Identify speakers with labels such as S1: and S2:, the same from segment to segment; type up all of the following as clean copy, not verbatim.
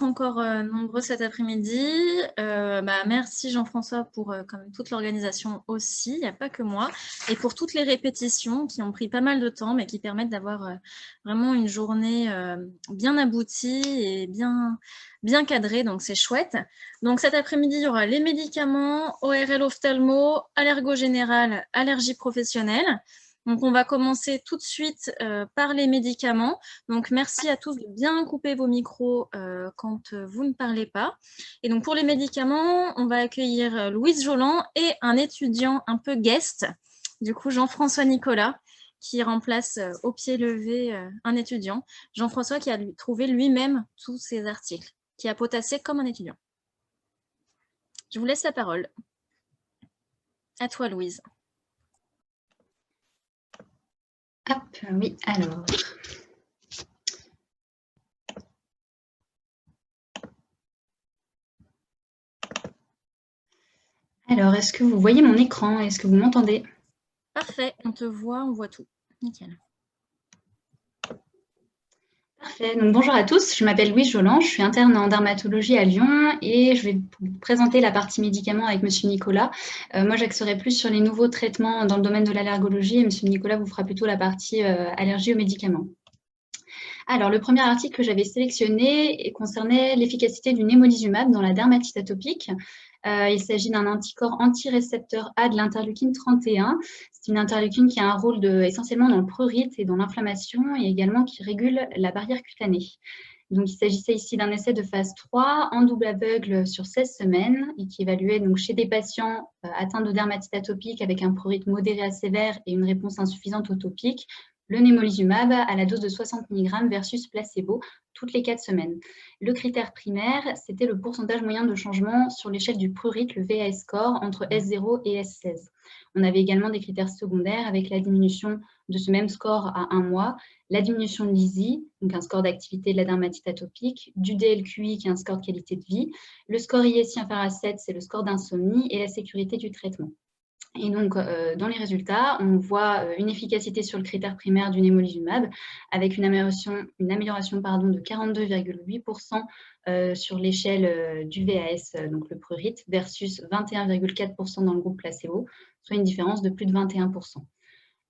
S1: Encore nombreux cet après-midi. Merci Jean-François pour comme toute l'organisation aussi, il n'y a pas que moi, et pour toutes les répétitions qui ont pris pas mal de temps, mais qui permettent d'avoir vraiment une journée bien aboutie et bien cadrée, donc c'est chouette. Donc cet après-midi, il y aura les médicaments, ORL ophtalmo, allergo générale, allergie professionnelle. Donc, on va commencer tout de suite par les médicaments. Donc, merci à tous de bien couper vos micros quand vous ne parlez pas. Et donc, pour les médicaments, on va accueillir Louise Joland et un étudiant un peu guest, du coup, Jean-François Nicolas, qui remplace au pied levé un étudiant. Jean-François qui a trouvé lui-même tous ces articles, qui a potassé comme un étudiant. Je vous laisse la parole. À toi, Louise.
S2: Hop, oui, alors. Alors, est-ce que vous voyez mon écran? Est-ce que vous m'entendez?
S1: Parfait, on te voit, on voit tout. Nickel.
S2: Parfait. Donc, bonjour à tous, je m'appelle Louise Joland, je suis interne en dermatologie à Lyon et je vais vous présenter la partie médicaments avec Monsieur Nicolas. Moi, j'axerai plus sur les nouveaux traitements dans le domaine de l'allergologie et Monsieur Nicolas vous fera plutôt la partie allergie aux médicaments. Alors, le premier article que j'avais sélectionné concernait l'efficacité du némolizumab dans la dermatite atopique. Il s'agit d'un anticorps anti-récepteur A de l'interleukine 31. C'est une interleukine qui a un rôle essentiellement dans le prurite et dans l'inflammation et également qui régule la barrière cutanée. Donc, il s'agissait ici d'un essai de phase 3 en double aveugle sur 16 semaines et qui évaluait donc, chez des patients atteints de dermatite atopique avec un prurite modéré à sévère et une réponse insuffisante au topique, le némolizumab à la dose de 60 mg versus placebo toutes les 4 semaines. Le critère primaire, c'était le pourcentage moyen de changement sur l'échelle du prurite, le VAS score, entre S0 et S16. On avait également des critères secondaires avec la diminution de ce même score à 1 mois, la diminution de l'ISI, donc un score d'activité de la dermatite atopique, du DLQI, qui est un score de qualité de vie, le score ISI inférieur à 7, c'est le score d'insomnie, et la sécurité du traitement. Et donc, dans les résultats, on voit une efficacité sur le critère primaire du némolizumab avec une amélioration de 42,8% sur l'échelle du VAS, donc le prurite, versus 21,4% dans le groupe placebo, soit une différence de plus de 21%.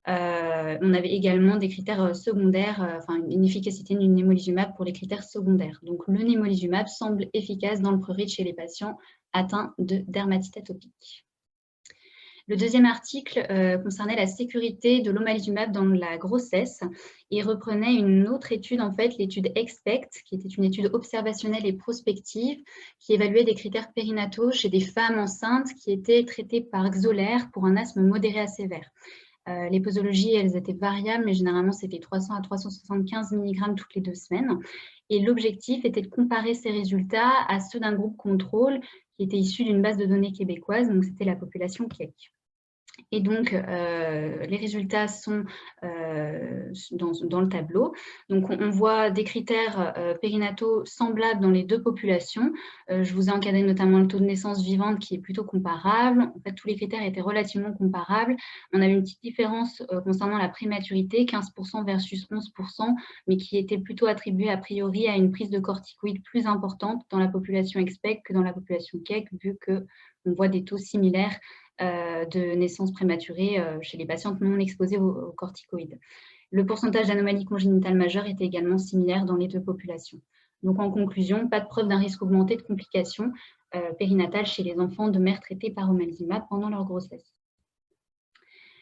S2: On avait également des critères secondaires, une efficacité du némolizumab pour les critères secondaires. Donc, le némolizumab semble efficace dans le prurite chez les patients atteints de dermatite atopique. Le deuxième article concernait la sécurité de l'omalizumab dans la grossesse et reprenait une autre étude, en fait, l'étude EXPECT, qui était une étude observationnelle et prospective qui évaluait des critères périnataux chez des femmes enceintes qui étaient traitées par Xolair pour un asthme modéré à sévère. Les posologies, elles étaient variables, mais généralement, c'était 300 à 375 mg toutes les 2 semaines. Et l'objectif était de comparer ces résultats à ceux d'un groupe contrôle qui était issu d'une base de données québécoise, donc c'était la population KEC. Et donc, les résultats sont dans le tableau. Donc, on voit des critères périnataux semblables dans les deux populations. Je vous ai encadré notamment le taux de naissance vivante qui est plutôt comparable. En fait, tous les critères étaient relativement comparables. On avait une petite différence concernant la prématurité, 15% versus 11%, mais qui était plutôt attribuée a priori à une prise de corticoïdes plus importante dans la population EXPECT que dans la population KEC, vu qu'on voit des taux similaires de naissance prématurée chez les patientes non exposées aux corticoïdes. Le pourcentage d'anomalies congénitales majeures était également similaire dans les deux populations. Donc, en conclusion, pas de preuve d'un risque augmenté de complications périnatales chez les enfants de mères traitées par omalizumab pendant leur grossesse.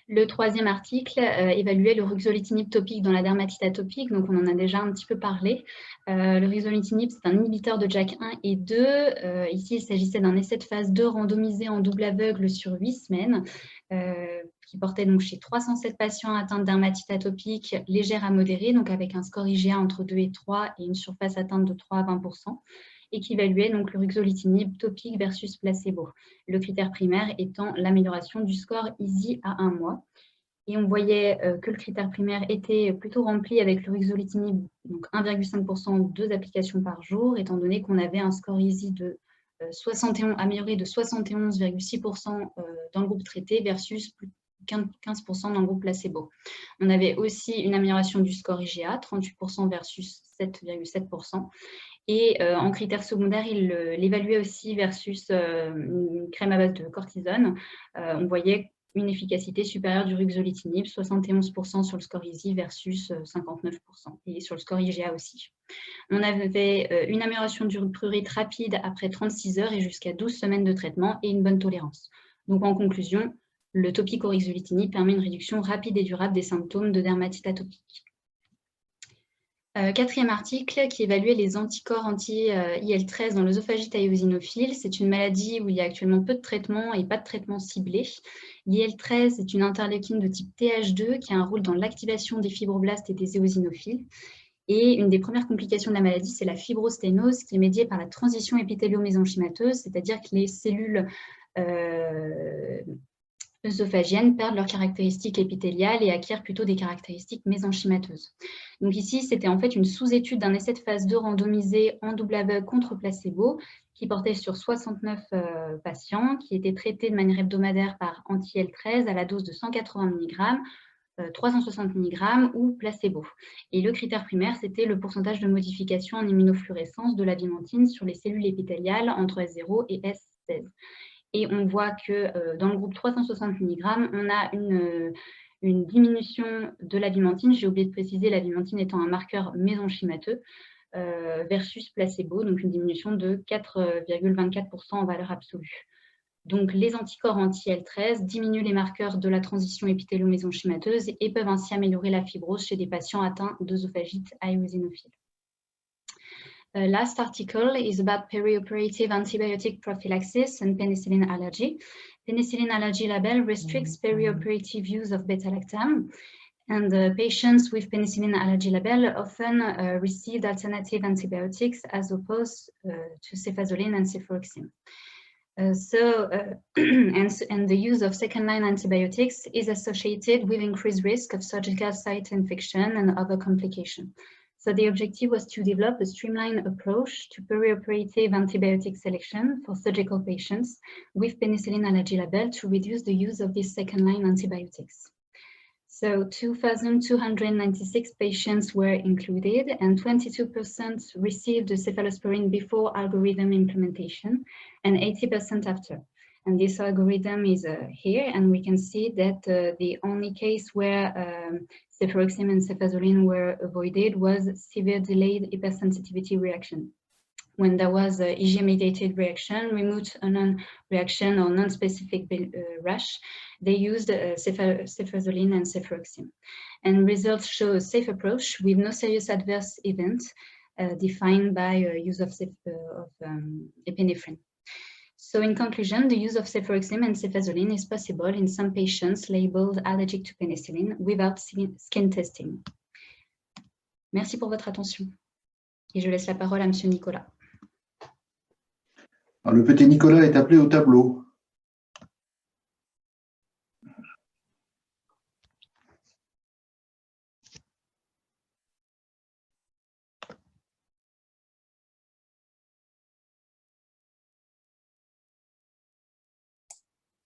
S2: Le troisième article évaluait le ruxolitinib topique dans la dermatite atopique, donc on en a déjà un petit peu parlé. Le ruxolitinib, c'est un inhibiteur de JAK1 et 2. Ici, il s'agissait d'un essai de phase 2 randomisé en double aveugle sur 8 semaines, qui portait donc chez 307 patients atteints de dermatite atopique légère à modérée, donc avec un score IGA entre 2 et 3 et une surface atteinte de 3 à 20%. Et qui évaluait donc le ruxolitinib topique versus placebo. Le critère primaire étant l'amélioration du score ISI à 1 mois. Et on voyait que le critère primaire était plutôt rempli avec le ruxolitinib, donc 1,5%, 2 applications par jour, étant donné qu'on avait un score ISI de 71, amélioré de 71,6% dans le groupe traité versus 15% dans le groupe placebo. On avait aussi une amélioration du score IGA, 38% versus 7,7%. Et en critères secondaires, il l'évaluait aussi versus une crème à base de cortisone. On voyait une efficacité supérieure du ruxolitinib, 71% sur le score EASI versus 59%, et sur le score IGA aussi. On avait une amélioration du prurite rapide après 36 heures et jusqu'à 12 semaines de traitement et une bonne tolérance. Donc en conclusion, le topique au ruxolitinib permet une réduction rapide et durable des symptômes de dermatite atopique. Quatrième article qui évaluait les anticorps anti-IL-13 dans l'œsophagite eosinophile. C'est une maladie où il y a actuellement peu de traitements et pas de traitement ciblé. L'IL-13 est une interleukine de type Th2 qui a un rôle dans l'activation des fibroblastes et des éosinophiles. Et une des premières complications de la maladie, c'est la fibrosténose qui est médiée par la transition épithélio-mésenchymateuse, c'est-à-dire que les cellules œsophagiennes perdent leurs caractéristiques épithéliales et acquièrent plutôt des caractéristiques mésenchymateuses. Donc ici, c'était en fait une sous-étude d'un essai de phase 2 randomisé en double aveugle contre placebo qui portait sur 69 patients qui étaient traités de manière hebdomadaire par anti-IL-13 à la dose de 180 mg, 360 mg ou placebo. Et le critère primaire, c'était le pourcentage de modification en immunofluorescence de la vimentine sur les cellules épithéliales entre S0 et S16. Et on voit que dans le groupe 360 mg, on a une diminution de la vimentine. J'ai oublié de préciser, la vimentine étant un marqueur mésenchymateux versus placebo, donc une diminution de 4,24% en valeur absolue. Donc, les anticorps anti-IL-13 diminuent les marqueurs de la transition épithélio-mésenchymateuse et peuvent ainsi améliorer la fibrose chez des patients atteints d'œsophagite eosinophile. Last article is about perioperative antibiotic prophylaxis and penicillin allergy. Penicillin allergy label restricts perioperative use of beta-lactam, and patients with penicillin allergy label often received alternative antibiotics as opposed to cefazolin and cefuroxime. And the use of second-line antibiotics is associated with increased risk of surgical site infection and other complications. So the objective was to develop a streamlined approach to perioperative antibiotic selection for surgical patients with penicillin allergy label to reduce the use of these second-line antibiotics. So 2,296 patients were included and 22% received the cephalosporin before algorithm implementation and 80% after. And this algorithm is here, and we can see that the only case where cefuroxime and cefazolin were avoided was severe delayed hypersensitivity reaction. When there was an IgA-mediated reaction, remote non-reaction or non-specific rash, they used cefazolin and cefuroxime. And results show a safe approach with no serious adverse events defined by use of epinephrine. So in conclusion, the use of cefuroxime and cefazolin is possible in some patients labeled allergic to penicillin without skin testing. Merci pour votre attention. Et je laisse la parole à Monsieur Nicolas.
S3: Alors, le petit Nicolas est appelé au tableau.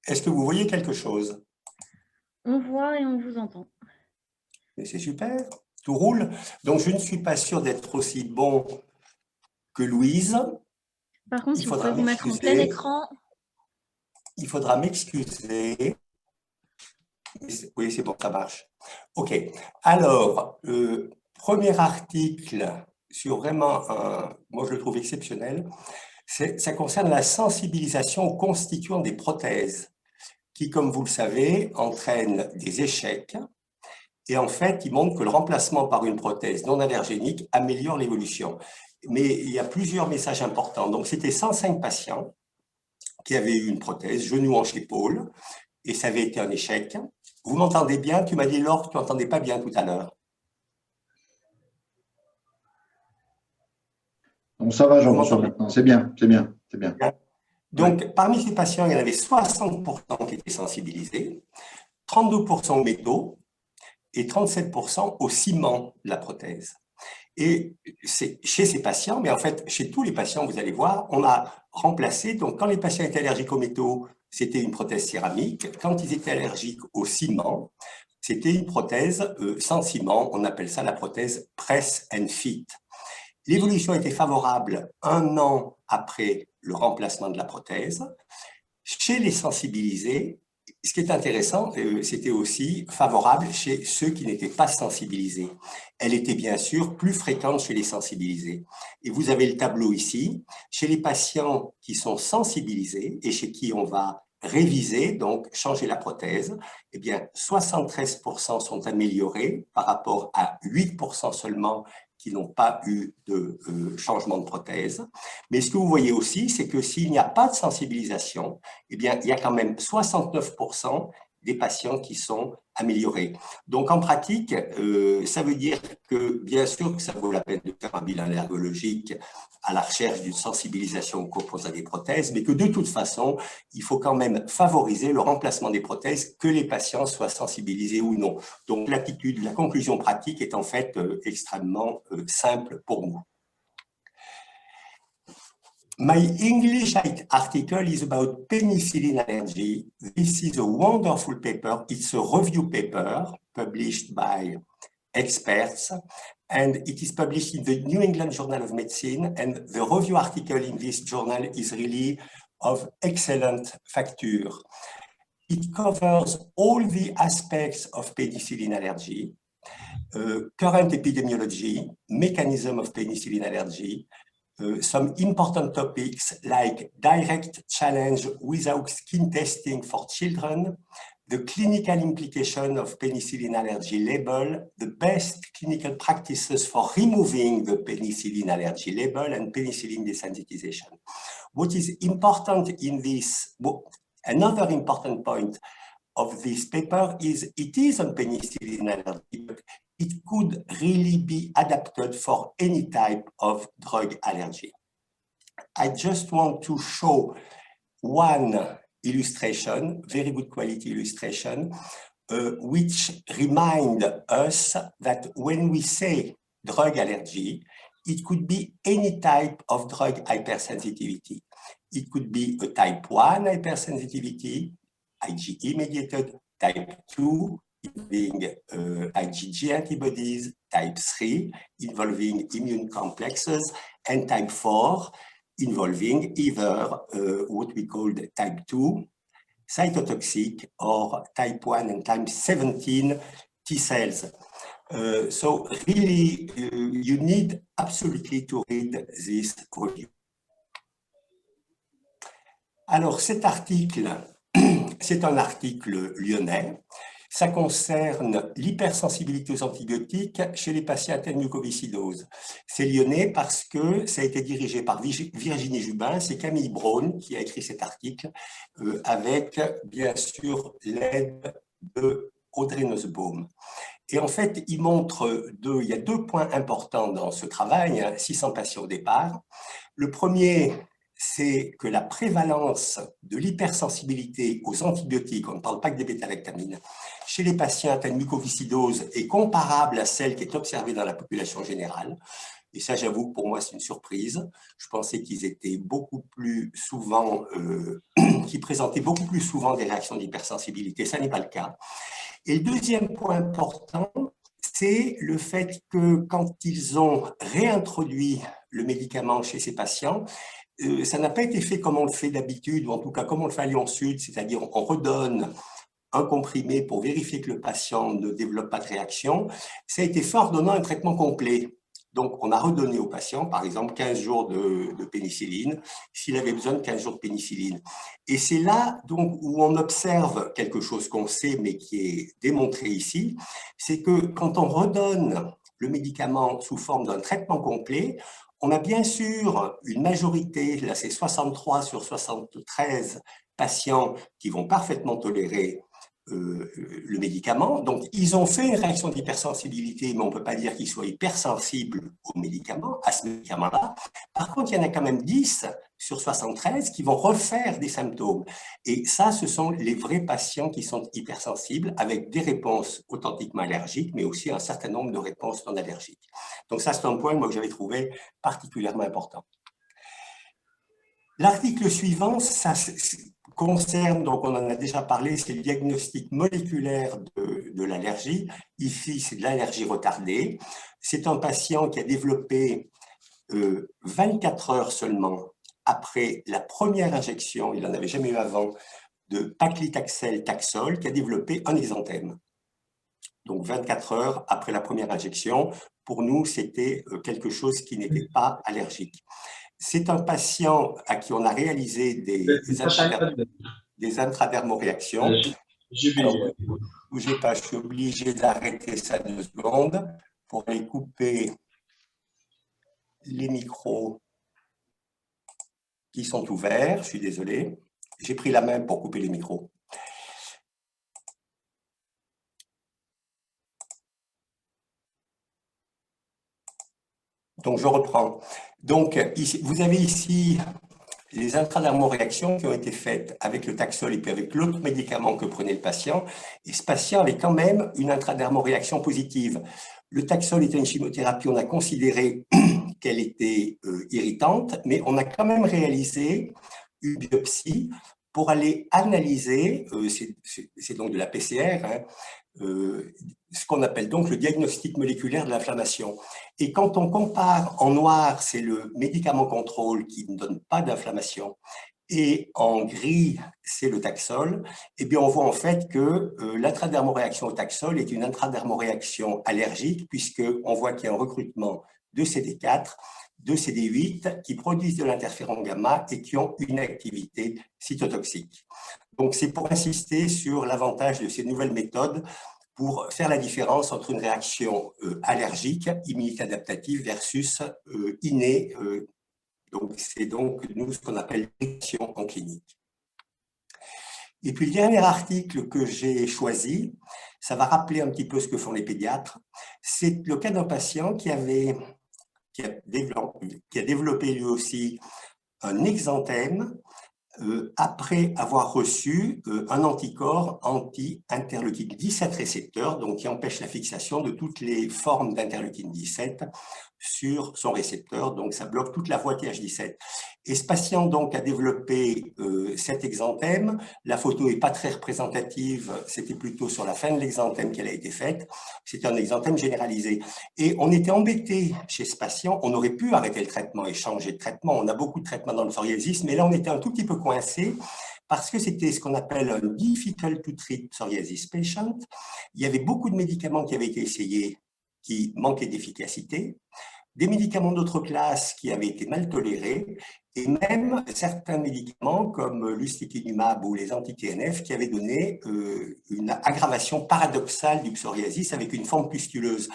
S4: Est-ce que vous voyez quelque chose?
S1: On voit et on vous entend.
S4: C'est super, tout roule. Donc, je ne suis pas sûr d'être aussi bon que Louise.
S1: Par contre, si vous pouvez vous mettre en plein écran.
S4: Il faudra m'excuser. Oui, c'est bon, ça marche. OK. Alors, premier article sur vraiment moi je le trouve exceptionnel, ça concerne la sensibilisation aux constituants des prothèses qui, comme vous le savez, entraînent des échecs. Et en fait, il montre que le remplacement par une prothèse non allergénique améliore l'évolution. Mais il y a plusieurs messages importants. Donc, c'était 105 patients qui avaient eu une prothèse, genou, hanche, épaule, et ça avait été un échec. Vous m'entendez bien? Tu m'as dit, Laure, que tu n'entendais pas bien tout à l'heure.
S3: Bon, ça va, Jean-François, maintenant. C'est bien, c'est bien, c'est bien.
S4: Donc, ouais. Parmi ces patients, il y en avait 60% qui étaient sensibilisés, 32% aux métaux et 37% au ciment de la prothèse. Et c'est chez ces patients, mais en fait, chez tous les patients, vous allez voir, on a remplacé. Donc, quand les patients étaient allergiques aux métaux, c'était une prothèse céramique. Quand ils étaient allergiques au ciment, c'était une prothèse sans ciment. On appelle ça la prothèse Press and Fit. L'évolution était favorable 1 an après le remplacement de la prothèse. Chez les sensibilisés, ce qui est intéressant, c'était aussi favorable chez ceux qui n'étaient pas sensibilisés. Elle était bien sûr plus fréquente chez les sensibilisés. Et vous avez le tableau ici. Chez les patients qui sont sensibilisés et chez qui on va réviser, donc changer la prothèse, eh bien 73% sont améliorés par rapport à 8% seulement qui n'ont pas eu de changement de prothèse. Mais ce que vous voyez aussi, c'est que s'il n'y a pas de sensibilisation, eh bien, il y a quand même 69% des patients qui sont améliorés. Donc, en pratique, ça veut dire que, bien sûr, que ça vaut la peine de faire un bilan ergologique à la recherche d'une sensibilisation aux composants des prothèses, mais que de toute façon, il faut quand même favoriser le remplacement des prothèses, que les patients soient sensibilisés ou non. Donc, l'attitude, la conclusion pratique est en fait extrêmement simple pour nous. My English article is about penicillin allergy. This is a wonderful paper. It's a review paper published by experts, and it is published in the New England Journal of Medicine. And the review article in this journal is really of excellent facture. It covers all the aspects of penicillin allergy, current epidemiology, mechanism of penicillin allergy, some important topics like direct challenge without skin testing for children, the clinical implication of penicillin allergy label, the best clinical practices for removing the penicillin allergy label, and penicillin desensitization. What is important in this, another important point of this paper is it is on penicillin allergy, but it could really be adapted for any type of drug allergy. I just want to show one illustration, very good quality illustration, which remind us that when we say drug allergy, it could be any type of drug hypersensitivity. It could be a type 1 hypersensitivity, IgE-mediated, type 2, involving IgG antibodies, type 3, involving immune complexes, and type 4, involving either what we call the type 2, cytotoxic, or type 1 and type 17 T cells. So really, you need absolutely to read this review. Alors, cet article, c'est un article lyonnais. Ça concerne l'hypersensibilité aux antibiotiques chez les patients atteints de mucoviscidose. C'est lyonnais parce que ça a été dirigé par Virginie Jubin, c'est Camille Braun qui a écrit cet article avec, bien sûr, l'aide de Audrey Nussbaum. Et en fait, il y a 2 points importants dans ce travail, 600 patients au départ. Le premier, c'est que la prévalence de l'hypersensibilité aux antibiotiques, on ne parle pas que des bêta-lactamines, chez les patients atteints de mucoviscidose est comparable à celle qui est observée dans la population générale. Et ça, j'avoue, pour moi, c'est une surprise. Je pensais qu'ils étaient beaucoup plus souvent, qu'ils présentaient beaucoup plus souvent des réactions d'hypersensibilité. Ça n'est pas le cas. Et le deuxième point important, c'est le fait que quand ils ont réintroduit le médicament chez ces patients, ça n'a pas été fait comme on le fait d'habitude, ou en tout cas comme on le fait à Lyon-Sud, c'est-à-dire on redonne un comprimé pour vérifier que le patient ne développe pas de réaction. Ça a été fait en redonnant un traitement complet. Donc, on a redonné au patient, par exemple, 15 jours de pénicilline, s'il avait besoin de 15 jours de pénicilline. Et c'est là donc, où on observe quelque chose qu'on sait, mais qui est démontré ici, c'est que quand on redonne le médicament sous forme d'un traitement complet, on a bien sûr une majorité, là c'est 63 sur 73 patients qui vont parfaitement tolérer le médicament. Donc, ils ont fait une réaction d'hypersensibilité, mais on ne peut pas dire qu'ils soient hypersensibles au médicament, à ce médicament-là. Par contre, il y en a quand même 10 sur 73 qui vont refaire des symptômes. Et ça, ce sont les vrais patients qui sont hypersensibles avec des réponses authentiquement allergiques, mais aussi un certain nombre de réponses non allergiques. Donc ça, c'est un point moi, que j'avais trouvé particulièrement important. L'article suivant, ça concerne, donc on en a déjà parlé, c'est le diagnostic moléculaire de l'allergie. Ici, c'est de l'allergie retardée. C'est un patient qui a développé 24 heures seulement après la première injection, il n'en avait jamais eu avant, de paclitaxel Taxol, qui a développé un exanthème. Donc 24 heures après la première injection, pour nous, c'était quelque chose qui n'était pas allergique. C'est un patient à qui on a réalisé des intradermoréactions. Alors, bougez pas, je suis obligé d'arrêter ça 2 secondes pour aller couper les micros qui sont ouverts. Je suis désolé. J'ai pris la main pour couper les micros. Donc, je reprends. Donc, ici, vous avez ici les intradermoréactions qui ont été faites avec le Taxol et puis avec l'autre médicament que prenait le patient. Et ce patient avait quand même une intradermoréaction positive. Le Taxol était une chimiothérapie, on a considéré qu'elle était irritante, mais on a quand même réalisé une biopsie pour aller analyser, c'est donc de la PCR, hein, ce qu'on appelle donc le diagnostic moléculaire de l'inflammation. Et quand on compare en noir, c'est le médicament contrôle qui ne donne pas d'inflammation, et en gris, c'est le Taxol, eh bien on voit en fait que l'intradermoréaction au Taxol est une intradermoréaction allergique, puisqu'on voit qu'il y a un recrutement de CD4, de CD8 qui produisent de l'interféron gamma et qui ont une activité cytotoxique. Donc c'est pour insister sur l'avantage de ces nouvelles méthodes pour faire la différence entre une réaction allergique, immunité adaptative, versus innée. Donc c'est donc nous ce qu'on appelle l'irritation en clinique. Et puis le dernier article que j'ai choisi, ça va rappeler un petit peu ce que font les pédiatres. C'est le cas d'un patient qui a développé lui aussi un exanthème après avoir reçu un anticorps anti-interleukine 17 récepteur, donc qui empêche la fixation de toutes les formes d'interleukine 17 sur son récepteur, donc ça bloque toute la voie TH17. Et ce patient donc a développé cet exanthème. La photo n'est pas très représentative, c'était plutôt sur la fin de l'exanthème qu'elle a été faite. C'était un exanthème généralisé. Et on était embêté chez ce patient, on aurait pu arrêter le traitement et changer de traitement. On a beaucoup de traitements dans le psoriasis, mais là on était un tout petit peu coincé parce que c'était ce qu'on appelle un difficult to treat psoriasis patient. Il y avait beaucoup de médicaments qui avaient été essayés qui manquaient d'efficacité, des médicaments d'autres classes qui avaient été mal tolérés, et même certains médicaments comme l'ustekinumab ou les anti-TNF qui avaient donné une aggravation paradoxale du psoriasis avec une forme pustuleuse.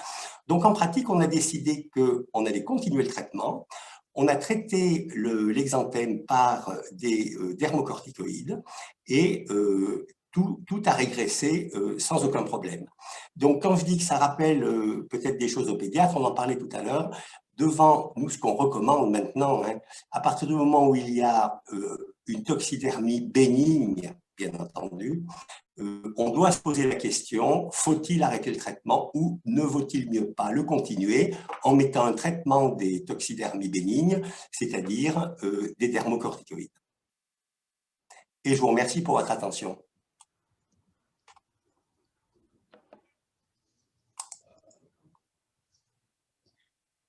S4: Donc en pratique, on a décidé qu'on allait continuer le traitement. On a traité l'exanthème par des dermocorticoïdes et tout a régressé sans aucun problème. Donc, quand je dis que ça rappelle peut-être des choses aux pédiatres, on en parlait tout à l'heure, devant nous, ce qu'on recommande maintenant, hein, à partir du moment où il y a une toxidermie bénigne, bien entendu, on doit se poser la question, faut-il arrêter le traitement ou ne vaut-il mieux pas le continuer en mettant un traitement des toxidermies bénignes, c'est-à-dire des dermocorticoïdes. Et je vous remercie pour votre attention.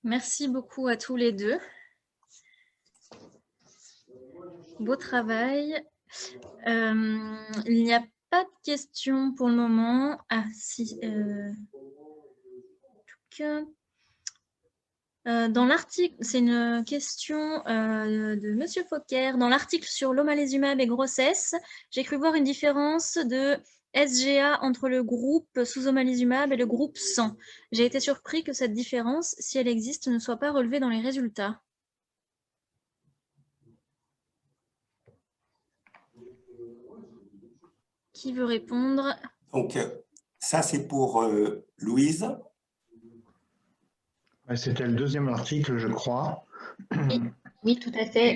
S1: Merci beaucoup à tous les deux. Beau travail. Il n'y a pas de questions pour le moment. Ah, si. Dans l'article, c'est une question de Monsieur Fauquer. Dans l'article sur l'omalizumab et grossesse, j'ai cru voir une différence de SGA entre le groupe sous omalizumab et le groupe sans. J'ai été surpris que cette différence, si elle existe, ne soit pas relevée dans les résultats. Qui veut répondre?
S4: Donc, ça, c'est pour Louise.
S3: C'était le deuxième article, je crois.
S2: Oui, tout à fait.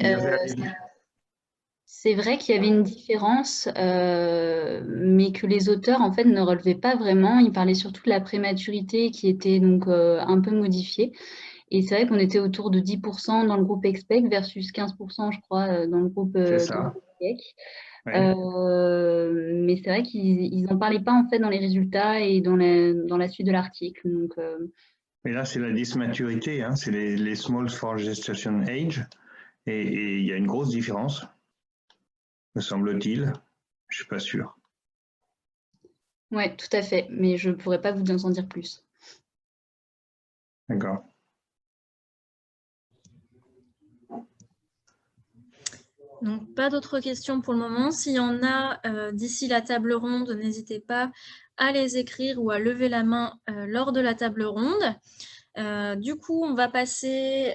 S2: C'est vrai qu'il y avait une différence, mais que les auteurs en fait ne relevaient pas vraiment. Ils parlaient surtout de la prématurité qui était donc un peu modifiée. Et c'est vrai qu'on était autour de 10% dans le groupe EXPEC versus 15%, je crois, dans le groupe EXPEC. Mais c'est vrai qu'ils n'en parlaient pas en fait dans les résultats et dans la suite de l'article. Donc,
S3: Mais là, c'est la dysmaturité, hein, c'est les small for gestation age, et il y a une grosse différence, me semble-t-il. Je ne suis pas sûr.
S2: Oui, tout à fait, mais je ne pourrais pas vous en dire plus.
S3: D'accord.
S1: Donc, pas d'autres questions pour le moment. S'il y en a d'ici la table ronde, n'hésitez pas à les écrire ou à lever la main lors de la table ronde. Du coup, on va passer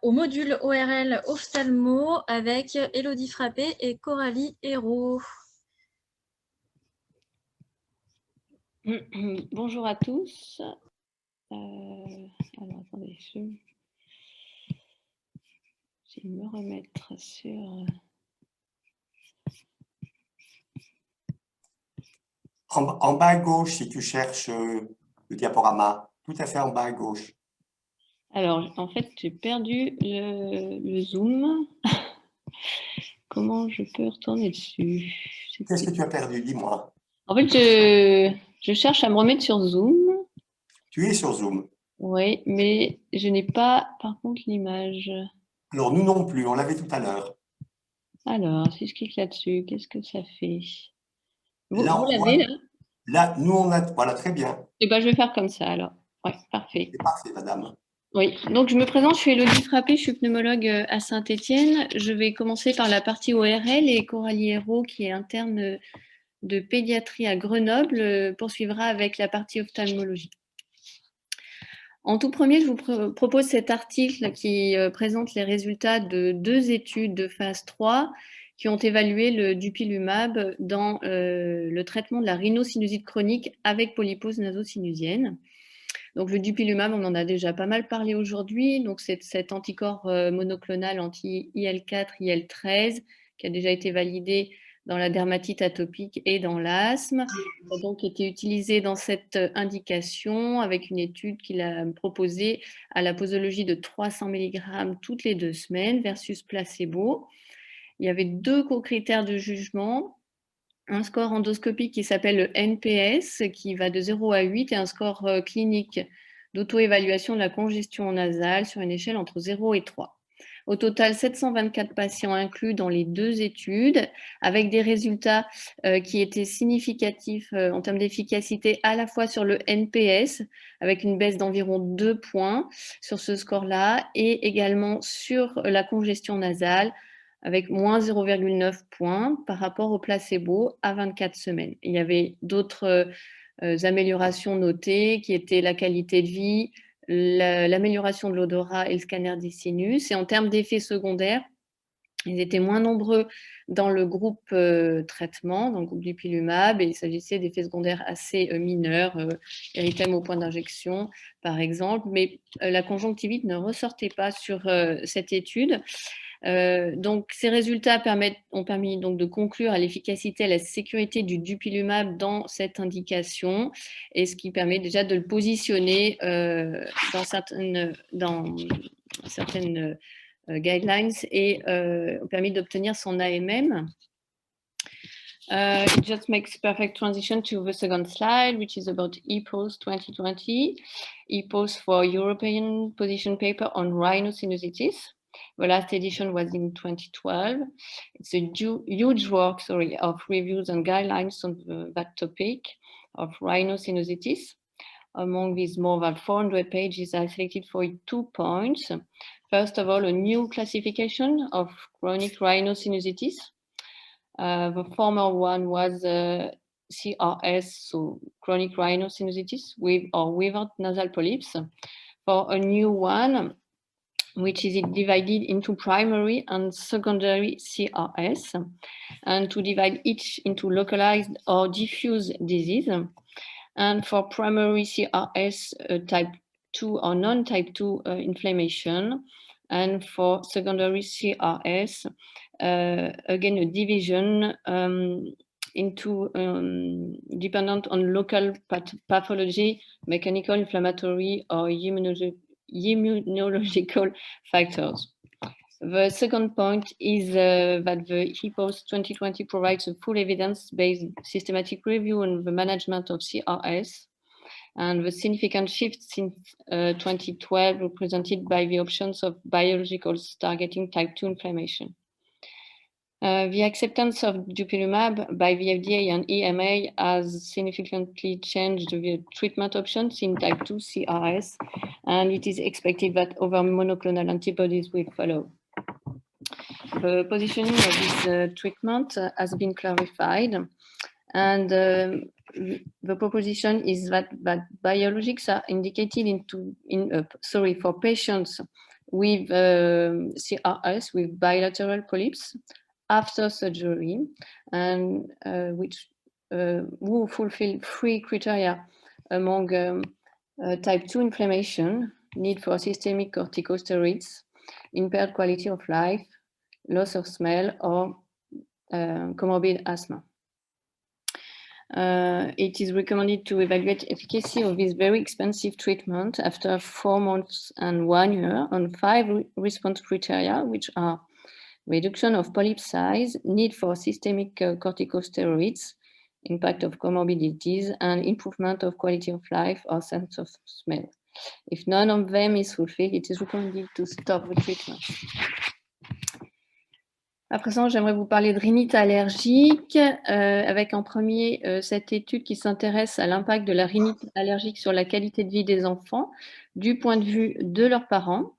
S1: au module ORL Ophtalmo avec Élodie Frappé et Coralie Hérault.
S5: Bonjour à tous. Alors, attendez, je vais me remettre sur...
S4: En bas à gauche, si tu cherches le diaporama, tout à fait en bas à gauche.
S5: Alors, en fait, j'ai perdu le Zoom. Comment je peux retourner dessus?
S4: Qu'est-ce que tu as perdu? Dis-moi.
S5: En fait, je cherche à me remettre sur Zoom.
S4: Tu es sur Zoom.
S5: Oui, mais je n'ai pas, par contre, l'image.
S4: Alors, nous non plus, on l'avait tout à l'heure.
S5: Alors, si je clique là-dessus, qu'est-ce que ça fait? Vous
S4: Là,
S5: l'avez, là?
S4: Là, nous, on a... Voilà, très bien.
S5: Eh bien, je vais faire comme ça, alors. Oui, parfait.
S4: C'est parfait, madame.
S5: Oui, donc je me présente, je suis Élodie Frappé, je suis pneumologue à Saint-Étienne. Je vais commencer par la partie ORL et Coralie Hérault, qui est interne de pédiatrie à Grenoble, poursuivra avec la partie ophtalmologie. En tout premier, je vous propose cet article qui présente les résultats de 2 études de phase 3 qui ont évalué le dupilumab dans le traitement de la rhinosinusiite chronique avec polypose nasosinusienne. Donc, le dupilumab, on en a déjà pas mal parlé aujourd'hui. Donc, c'est cet anticorps monoclonal anti-IL4, IL13 qui a déjà été validé dans la dermatite atopique et dans l'asthme. Il a donc été utilisé dans cette indication avec une étude qu'il a proposée à la posologie de 300 mg toutes les 2 semaines versus placebo. Il y avait 2 co-critères de jugement. Un score endoscopique qui s'appelle le NPS, qui va de 0 à 8, et un score clinique d'auto-évaluation de la congestion nasale sur une échelle entre 0 et 3. Au total, 724 patients inclus dans les 2 études, avec des résultats qui étaient significatifs en termes d'efficacité à la fois sur le NPS, avec une baisse d'environ 2 points sur ce score-là, et également sur la congestion nasale, avec moins 0,9 points par rapport au placebo à 24 semaines. Il y avait d'autres améliorations notées qui étaient la qualité de vie, l'amélioration de l'odorat et le scanner des sinus. Et en termes d'effets secondaires, ils étaient moins nombreux dans le groupe traitement, dans le groupe dupilumab, et il s'agissait d'effets secondaires assez mineurs, érythème au point d'injection, par exemple, mais la conjonctivite ne ressortait pas sur cette étude. Donc, ces résultats ont permis donc de conclure à l'efficacité et à la sécurité du dupilumab dans cette indication, et ce qui permet déjà de le positionner dans certaines guidelines et permis d'obtenir son AMM. It just makes perfect transition to the second slide, which is about EPOS 2020. EPOS for European Position Paper on Rhinosinusitis. The last edition was in 2012. It's a huge work, of reviews and guidelines on that topic of rhinosinusitis. Among these more than 400 pages, I selected for you 2 points. First of all, a new classification of chronic rhinosinusitis. The former one was CRS, so chronic rhinosinusitis with or without nasal polyps. For a new one, which is divided into primary and secondary CRS, and to divide each into localized or diffuse disease. And for primary CRS, type 2 or non-type 2 inflammation, and for secondary CRS, again, a division into dependent on local pathology, mechanical, inflammatory, or immunological factors. The second point is that the EPOS 2020 provides a full evidence-based systematic review on the management of CRS. And the significant shift since 2012 represented by the options of biologicals targeting type 2 inflammation. The acceptance of dupilumab by the FDA and EMA has significantly changed the treatment options in type 2 CRS, and it is expected that other monoclonal antibodies will follow. The positioning of this treatment has been clarified, and the proposition is that biologics are indicated for patients with CRS with bilateral polyps after surgery, and who fulfill 3 criteria among type 2 inflammation, need for systemic corticosteroids, impaired quality of life, loss of smell, or comorbid asthma. It is recommended to evaluate efficacy of this very expensive treatment after 4 months and 1 year on 5 response criteria, which are reduction of polyp size, need for systemic corticosteroids, impact of comorbidities, and improvement of quality of life or sense of smell. If none of them is fulfilled, it is recommended to stop the treatment. À présent, j'aimerais vous parler de rhinite allergique, avec en premier cette étude qui s'intéresse à l'impact de la rhinite allergique sur la qualité de vie des enfants du point de vue de leurs parents.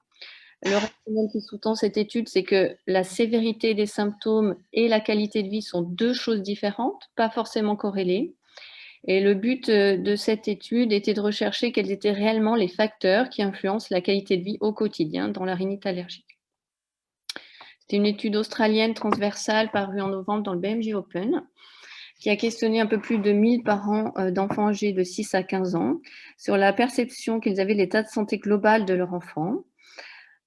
S5: Le rationnel qui sous-tend cette étude, c'est que la sévérité des symptômes et la qualité de vie sont 2 choses différentes, pas forcément corrélées. Et le but de cette étude était de rechercher quels étaient réellement les facteurs qui influencent la qualité de vie au quotidien dans la rhinite allergique. C'est une étude australienne transversale parue en novembre dans le BMJ Open, qui a questionné un peu plus de 1000 parents d'enfants âgés de 6 à 15 ans sur la perception qu'ils avaient de l'état de santé global de leur enfant.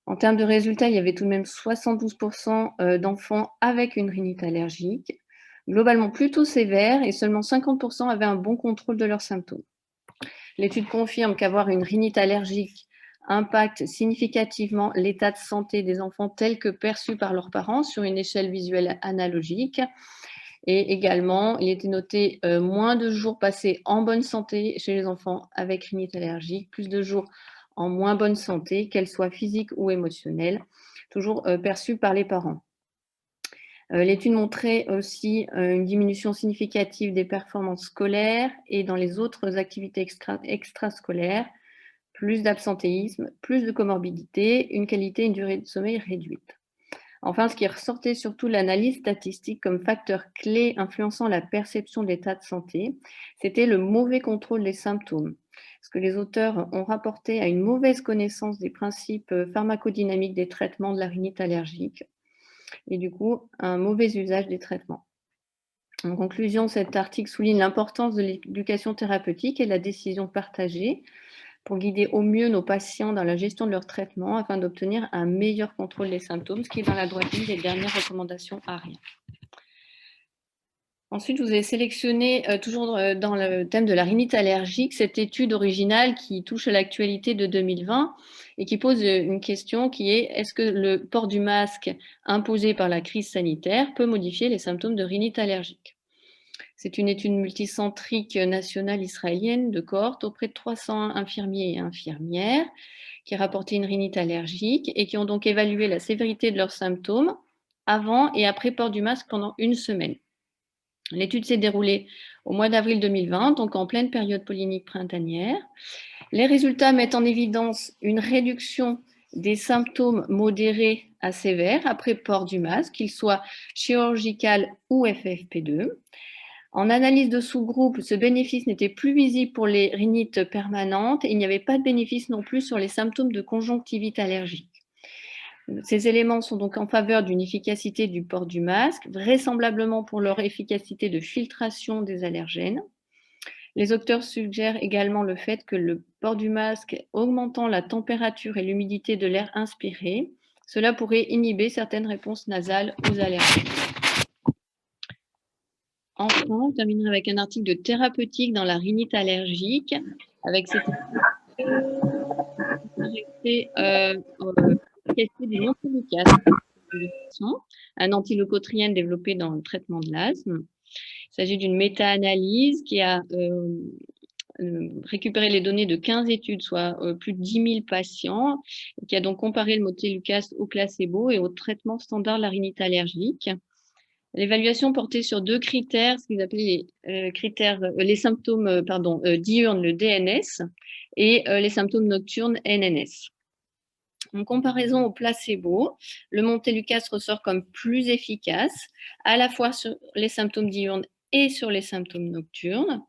S5: En termes de résultats, il y avait tout de même 72% d'enfants avec une rhinite allergique, globalement plutôt sévère, et seulement 50% avaient un bon contrôle de leurs symptômes. L'étude confirme qu'avoir une rhinite allergique impacte significativement l'état de santé des enfants tel que perçu par leurs parents sur une échelle visuelle analogique. Et également, il était noté moins de jours passés en bonne santé chez les enfants avec rhinite allergique, plus de jours en moins bonne santé, qu'elle soit physique ou émotionnelle, toujours perçue par les parents. L'étude montrait aussi une diminution significative des performances scolaires et dans les autres activités extrascolaires, plus d'absentéisme, plus de comorbidité, une qualité et une durée de sommeil réduite. Enfin, ce qui ressortait surtout de l'analyse statistique comme facteur clé influençant la perception de l'état de santé, c'était le mauvais contrôle des symptômes. Ce que les auteurs ont rapporté à une mauvaise connaissance des principes pharmacodynamiques des traitements de la rhinite allergique et du coup, un mauvais usage des traitements. En conclusion, cet article souligne l'importance de l'éducation thérapeutique et de la décision partagée pour guider au mieux nos patients dans la gestion de leur traitement afin d'obtenir un meilleur contrôle des symptômes, ce qui est dans la droite ligne des dernières recommandations ARIA. Ensuite, je vous ai sélectionné, toujours dans le thème de la rhinite allergique, cette étude originale qui touche à l'actualité de 2020 et qui pose une question qui est: est-ce que le port du masque imposé par la crise sanitaire peut modifier les symptômes de rhinite allergique? C'est une étude multicentrique nationale israélienne de cohorte auprès de 300 infirmiers et infirmières qui a rapporté une rhinite allergique et qui ont donc évalué la sévérité de leurs symptômes avant et après port du masque pendant 1 semaine. L'étude s'est déroulée au mois d'avril 2020, donc en pleine période pollinique printanière. Les résultats mettent en évidence une réduction des symptômes modérés à sévères après port du masque, qu'il soit chirurgical ou FFP2. En analyse de sous-groupe, ce bénéfice n'était plus visible pour les rhinites permanentes et il n'y avait pas de bénéfice non plus sur les symptômes de conjonctivite allergique. Ces éléments sont donc en faveur d'une efficacité du port du masque, vraisemblablement pour leur efficacité de filtration des allergènes. Les auteurs suggèrent également le fait que le port du masque, augmentant la température et l'humidité de l'air inspiré, cela pourrait inhiber certaines réponses nasales aux allergènes. Enfin, je terminerai avec un article de thérapeutique dans la rhinite allergique, avec cette d'une antilucase, un antileucotriène développé dans le traitement de l'asthme. Il s'agit d'une méta-analyse qui a récupéré les données de 15 études, soit plus de 10 000 patients, qui a donc comparé le montelukast au placebo et au traitement standard de la rhinite allergique. L'évaluation portait sur 2 critères, ce qu'ils appelaient les symptômes diurnes, le DNS, et les symptômes nocturnes, NNS. En comparaison au placebo, le montelukast ressort comme plus efficace, à la fois sur les symptômes diurnes et sur les symptômes nocturnes.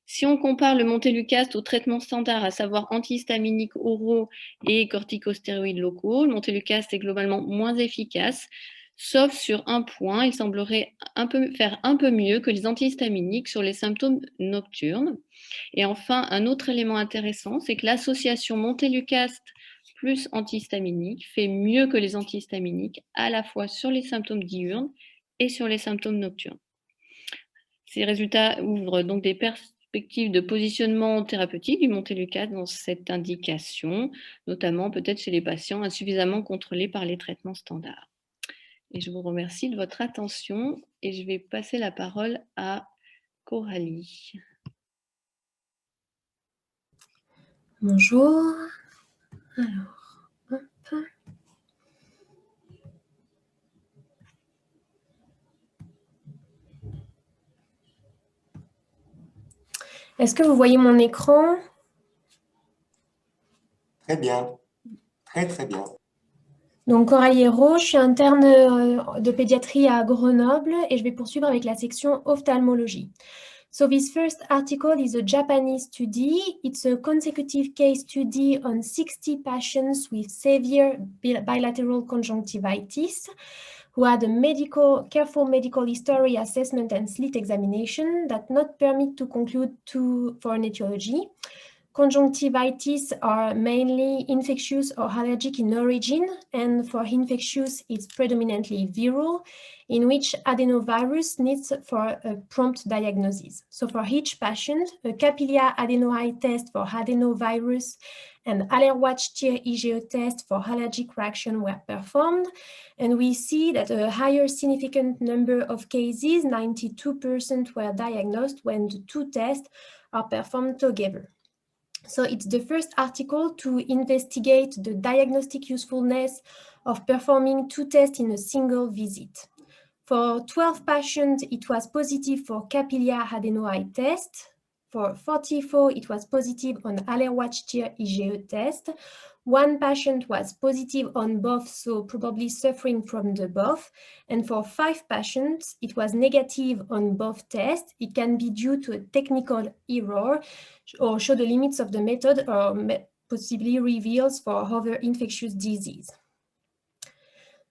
S5: Si on compare le montelukast au traitement standard, à savoir antihistaminiques oraux et corticostéroïdes locaux, le montelukast est globalement moins efficace, sauf sur un point, il semblerait faire un peu mieux que les antihistaminiques sur les symptômes nocturnes. Et enfin, un autre élément intéressant, c'est que l'association montelukast plus antihistaminique fait mieux que les antihistaminiques, à la fois sur les symptômes diurnes et sur les symptômes nocturnes. Ces résultats ouvrent donc des perspectives de positionnement thérapeutique du montelukast dans cette indication, notamment peut-être chez les patients insuffisamment contrôlés par les traitements standards. Et je vous remercie de votre attention et je vais passer la parole à Coralie.
S6: Bonjour. Alors, hop. Est-ce que vous voyez mon écran?
S4: Très bien. Très, très bien.
S6: Donc, Coralie Hérault, je suis interne de pédiatrie à Grenoble et je vais poursuivre avec la section ophtalmologie. So this first article is a Japanese study. It's a consecutive case study on 60 patients with severe bilateral conjunctivitis who had a careful medical history assessment and slit examination that not permit to conclude for an etiology. Conjunctivitis are mainly infectious or allergic in origin, and for infectious, it's predominantly viral, in which adenovirus needs for a prompt diagnosis. So for each patient, a capillary adeno-eye test for adenovirus and Allerwatch TIR-IgE test for allergic reaction were performed, and we see that a higher significant number of cases, 92%, were diagnosed when the 2 tests are performed together. So it's the first article to investigate the diagnostic usefulness of performing 2 tests in a single visit. For 12 patients, it was positive for capillary adeno-eye test. For 44, it was positive on Allerwatch TIR-IgE test. 1 patient was positive on both, so probably suffering from the both. And for 5 patients, it was negative on both tests. It can be due to a technical error or show the limits of the method or possibly reveals for other infectious disease.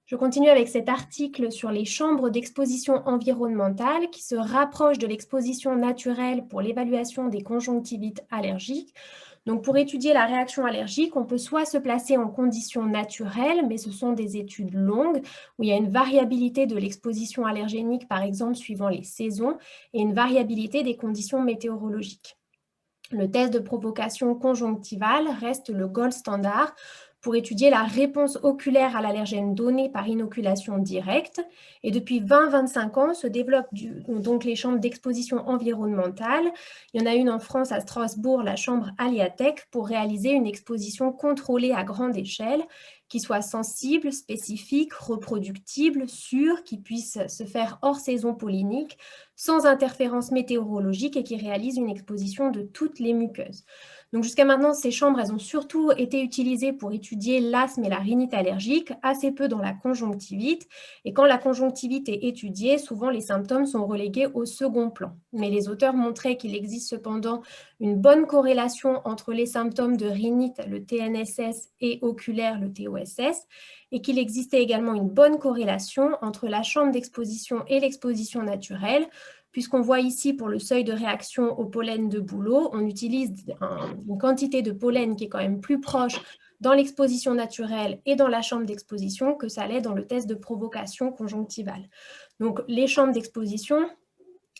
S6: Je continue avec cet article sur les chambres d'exposition environnementale qui se rapprochent de l'exposition naturelle pour l'évaluation des conjonctivites allergiques. Donc, pour étudier la réaction allergique, on peut soit se placer en conditions naturelles, mais ce sont des études longues où il y a une variabilité de l'exposition allergénique, par exemple, suivant les saisons, et une variabilité des conditions météorologiques. Le test de provocation conjonctivale reste le gold standard pour étudier la réponse oculaire à l'allergène donné par inoculation directe. Et depuis 20-25 ans se développent donc les chambres d'exposition environnementale. Il y en a une en France à Strasbourg, la chambre Aliatech, pour réaliser une exposition contrôlée à grande échelle qui soit sensible, spécifique, reproductible, sûre, qui puisse se faire hors saison pollinique, sans interférence météorologique et qui réalise une exposition de toutes les muqueuses. Donc jusqu'à maintenant, ces chambres, elles ont surtout été utilisées pour étudier l'asthme et la rhinite allergique, assez peu dans la conjonctivite. Et quand la conjonctivite est étudiée, souvent les symptômes sont relégués au second plan. Mais les auteurs montraient qu'il existe cependant une bonne corrélation entre les symptômes de rhinite, le TNSS, et oculaire, le TOSS, et qu'il existait également une bonne corrélation entre la chambre d'exposition et l'exposition naturelle, puisqu'on voit ici pour le seuil de réaction au pollen de bouleau, on utilise une quantité de pollen qui est quand même plus proche dans l'exposition naturelle et dans la chambre d'exposition que ça l'est dans le test de provocation conjonctivale. Donc les chambres d'exposition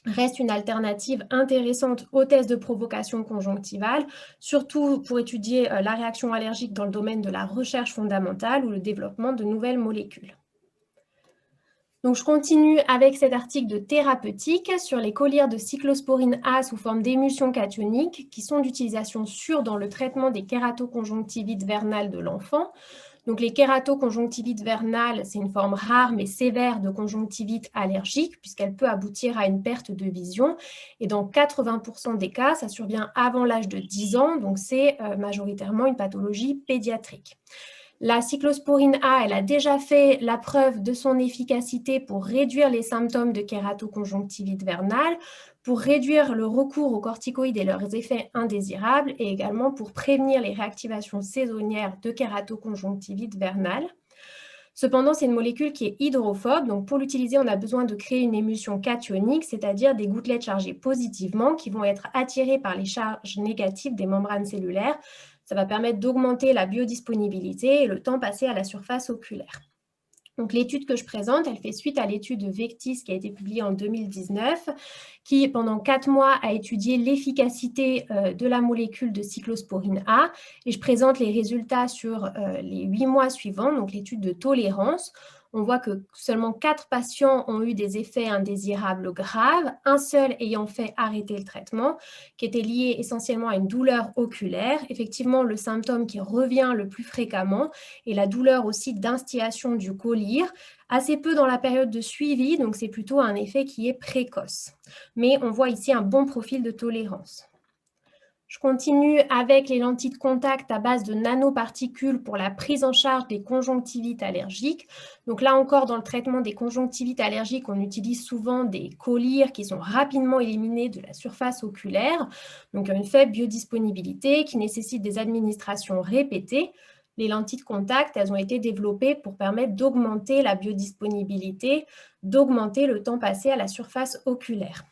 S6: restent une alternative intéressante au test de provocation conjonctivale, surtout pour étudier la réaction allergique dans le domaine de la recherche fondamentale ou le développement de nouvelles molécules. Donc, je continue avec cet article de thérapeutique sur les collyres de cyclosporine A sous forme d'émulsion cationique qui sont d'utilisation sûre dans le traitement des kératoconjonctivites vernales de l'enfant. Donc, les kératoconjonctivites vernales, c'est une forme rare mais sévère de conjonctivite allergique puisqu'elle peut aboutir à une perte de vision. Et dans 80% des cas, ça survient avant l'âge de 10 ans, donc c'est majoritairement une pathologie pédiatrique. La cyclosporine A, elle a déjà fait la preuve de son efficacité pour réduire les symptômes de kératoconjonctivite vernale, pour réduire le recours aux corticoïdes et leurs effets indésirables, et également pour prévenir les réactivations saisonnières de kératoconjonctivite vernale. Cependant, c'est une molécule qui est hydrophobe, donc pour l'utiliser, on a besoin de créer une émulsion cationique, c'est-à-dire des gouttelettes chargées positivement qui vont être attirées par les charges négatives des membranes cellulaires. Ça va permettre d'augmenter la biodisponibilité et le temps passé à la surface oculaire. Donc, l'étude que je présente, elle fait suite à l'étude de Vectis qui a été publiée en 2019, qui, pendant 4 mois, a étudié l'efficacité de la molécule de cyclosporine A. Et je présente les résultats sur les 8 mois suivants, donc l'étude de tolérance. On voit que seulement 4 patients ont eu des effets indésirables graves, un seul ayant fait arrêter le traitement, qui était lié essentiellement à une douleur oculaire. Effectivement, le symptôme qui revient le plus fréquemment et la douleur aussi d'instillation du collyre, assez peu dans la période de suivi, donc c'est plutôt un effet qui est précoce. Mais on voit ici un bon profil de tolérance. Je continue avec les lentilles de contact à base de nanoparticules pour la prise en charge des conjonctivites allergiques. Donc là encore, dans le traitement des conjonctivites allergiques, on utilise souvent des collyres qui sont rapidement éliminés de la surface oculaire. Donc une faible biodisponibilité qui nécessite des administrations répétées. Les lentilles de contact, elles ont été développées pour permettre d'augmenter la biodisponibilité, d'augmenter le temps passé à la surface oculaire.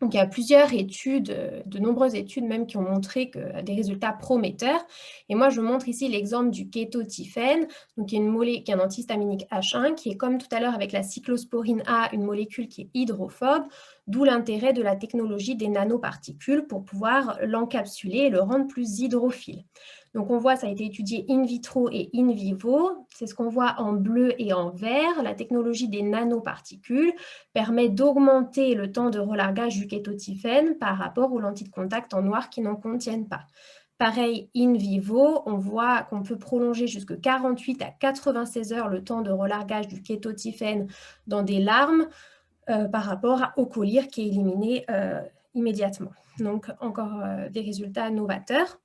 S6: Donc, il y a plusieurs études, de nombreuses études même qui ont montré des résultats prometteurs. Et moi, je montre ici l'exemple du kétotifène, donc qui est un antihistaminique H1, qui est comme tout à l'heure avec la cyclosporine A, une molécule qui est hydrophobe, d'où l'intérêt de la technologie des nanoparticules pour pouvoir l'encapsuler et le rendre plus hydrophile. Donc, on voit, ça a été étudié in vitro et in vivo. C'est ce qu'on voit en bleu et en vert. La technologie des nanoparticules permet d'augmenter le temps de relargage du kétotifène par rapport aux lentilles de contact en noir qui n'en contiennent pas. Pareil, in vivo, on voit qu'on peut prolonger jusqu'à 48 à 96 heures le temps de relargage du kétotifène dans des larmes par rapport au collyre qui est éliminé immédiatement. Donc, encore des résultats novateurs.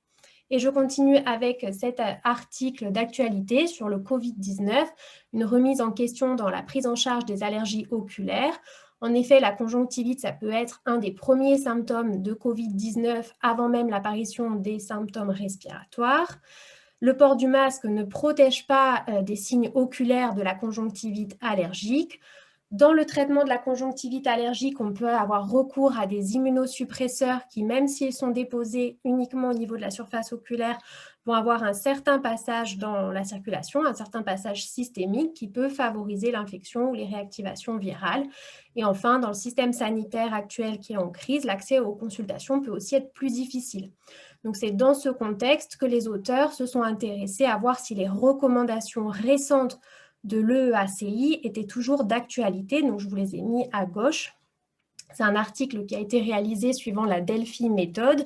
S6: Et je continue avec cet article d'actualité sur le Covid-19, une remise en question dans la prise en charge des allergies oculaires. En effet, la conjonctivite, ça peut être un des premiers symptômes de Covid-19 avant même l'apparition des symptômes respiratoires. Le port du masque ne protège pas des signes oculaires de la conjonctivite allergique. Dans le traitement de la conjonctivite allergique, on peut avoir recours à des immunosuppresseurs qui, même s'ils sont déposés uniquement au niveau de la surface oculaire, vont avoir un certain passage dans la circulation, un certain passage systémique qui peut favoriser l'infection ou les réactivations virales. Et enfin, dans le système sanitaire actuel qui est en crise, l'accès aux consultations peut aussi être plus difficile. Donc, c'est dans ce contexte que les auteurs se sont intéressés à voir si les recommandations récentes de l'EEACI étaient toujours d'actualité, donc je vous les ai mis à gauche. C'est un article qui a été réalisé suivant la Delphi méthode,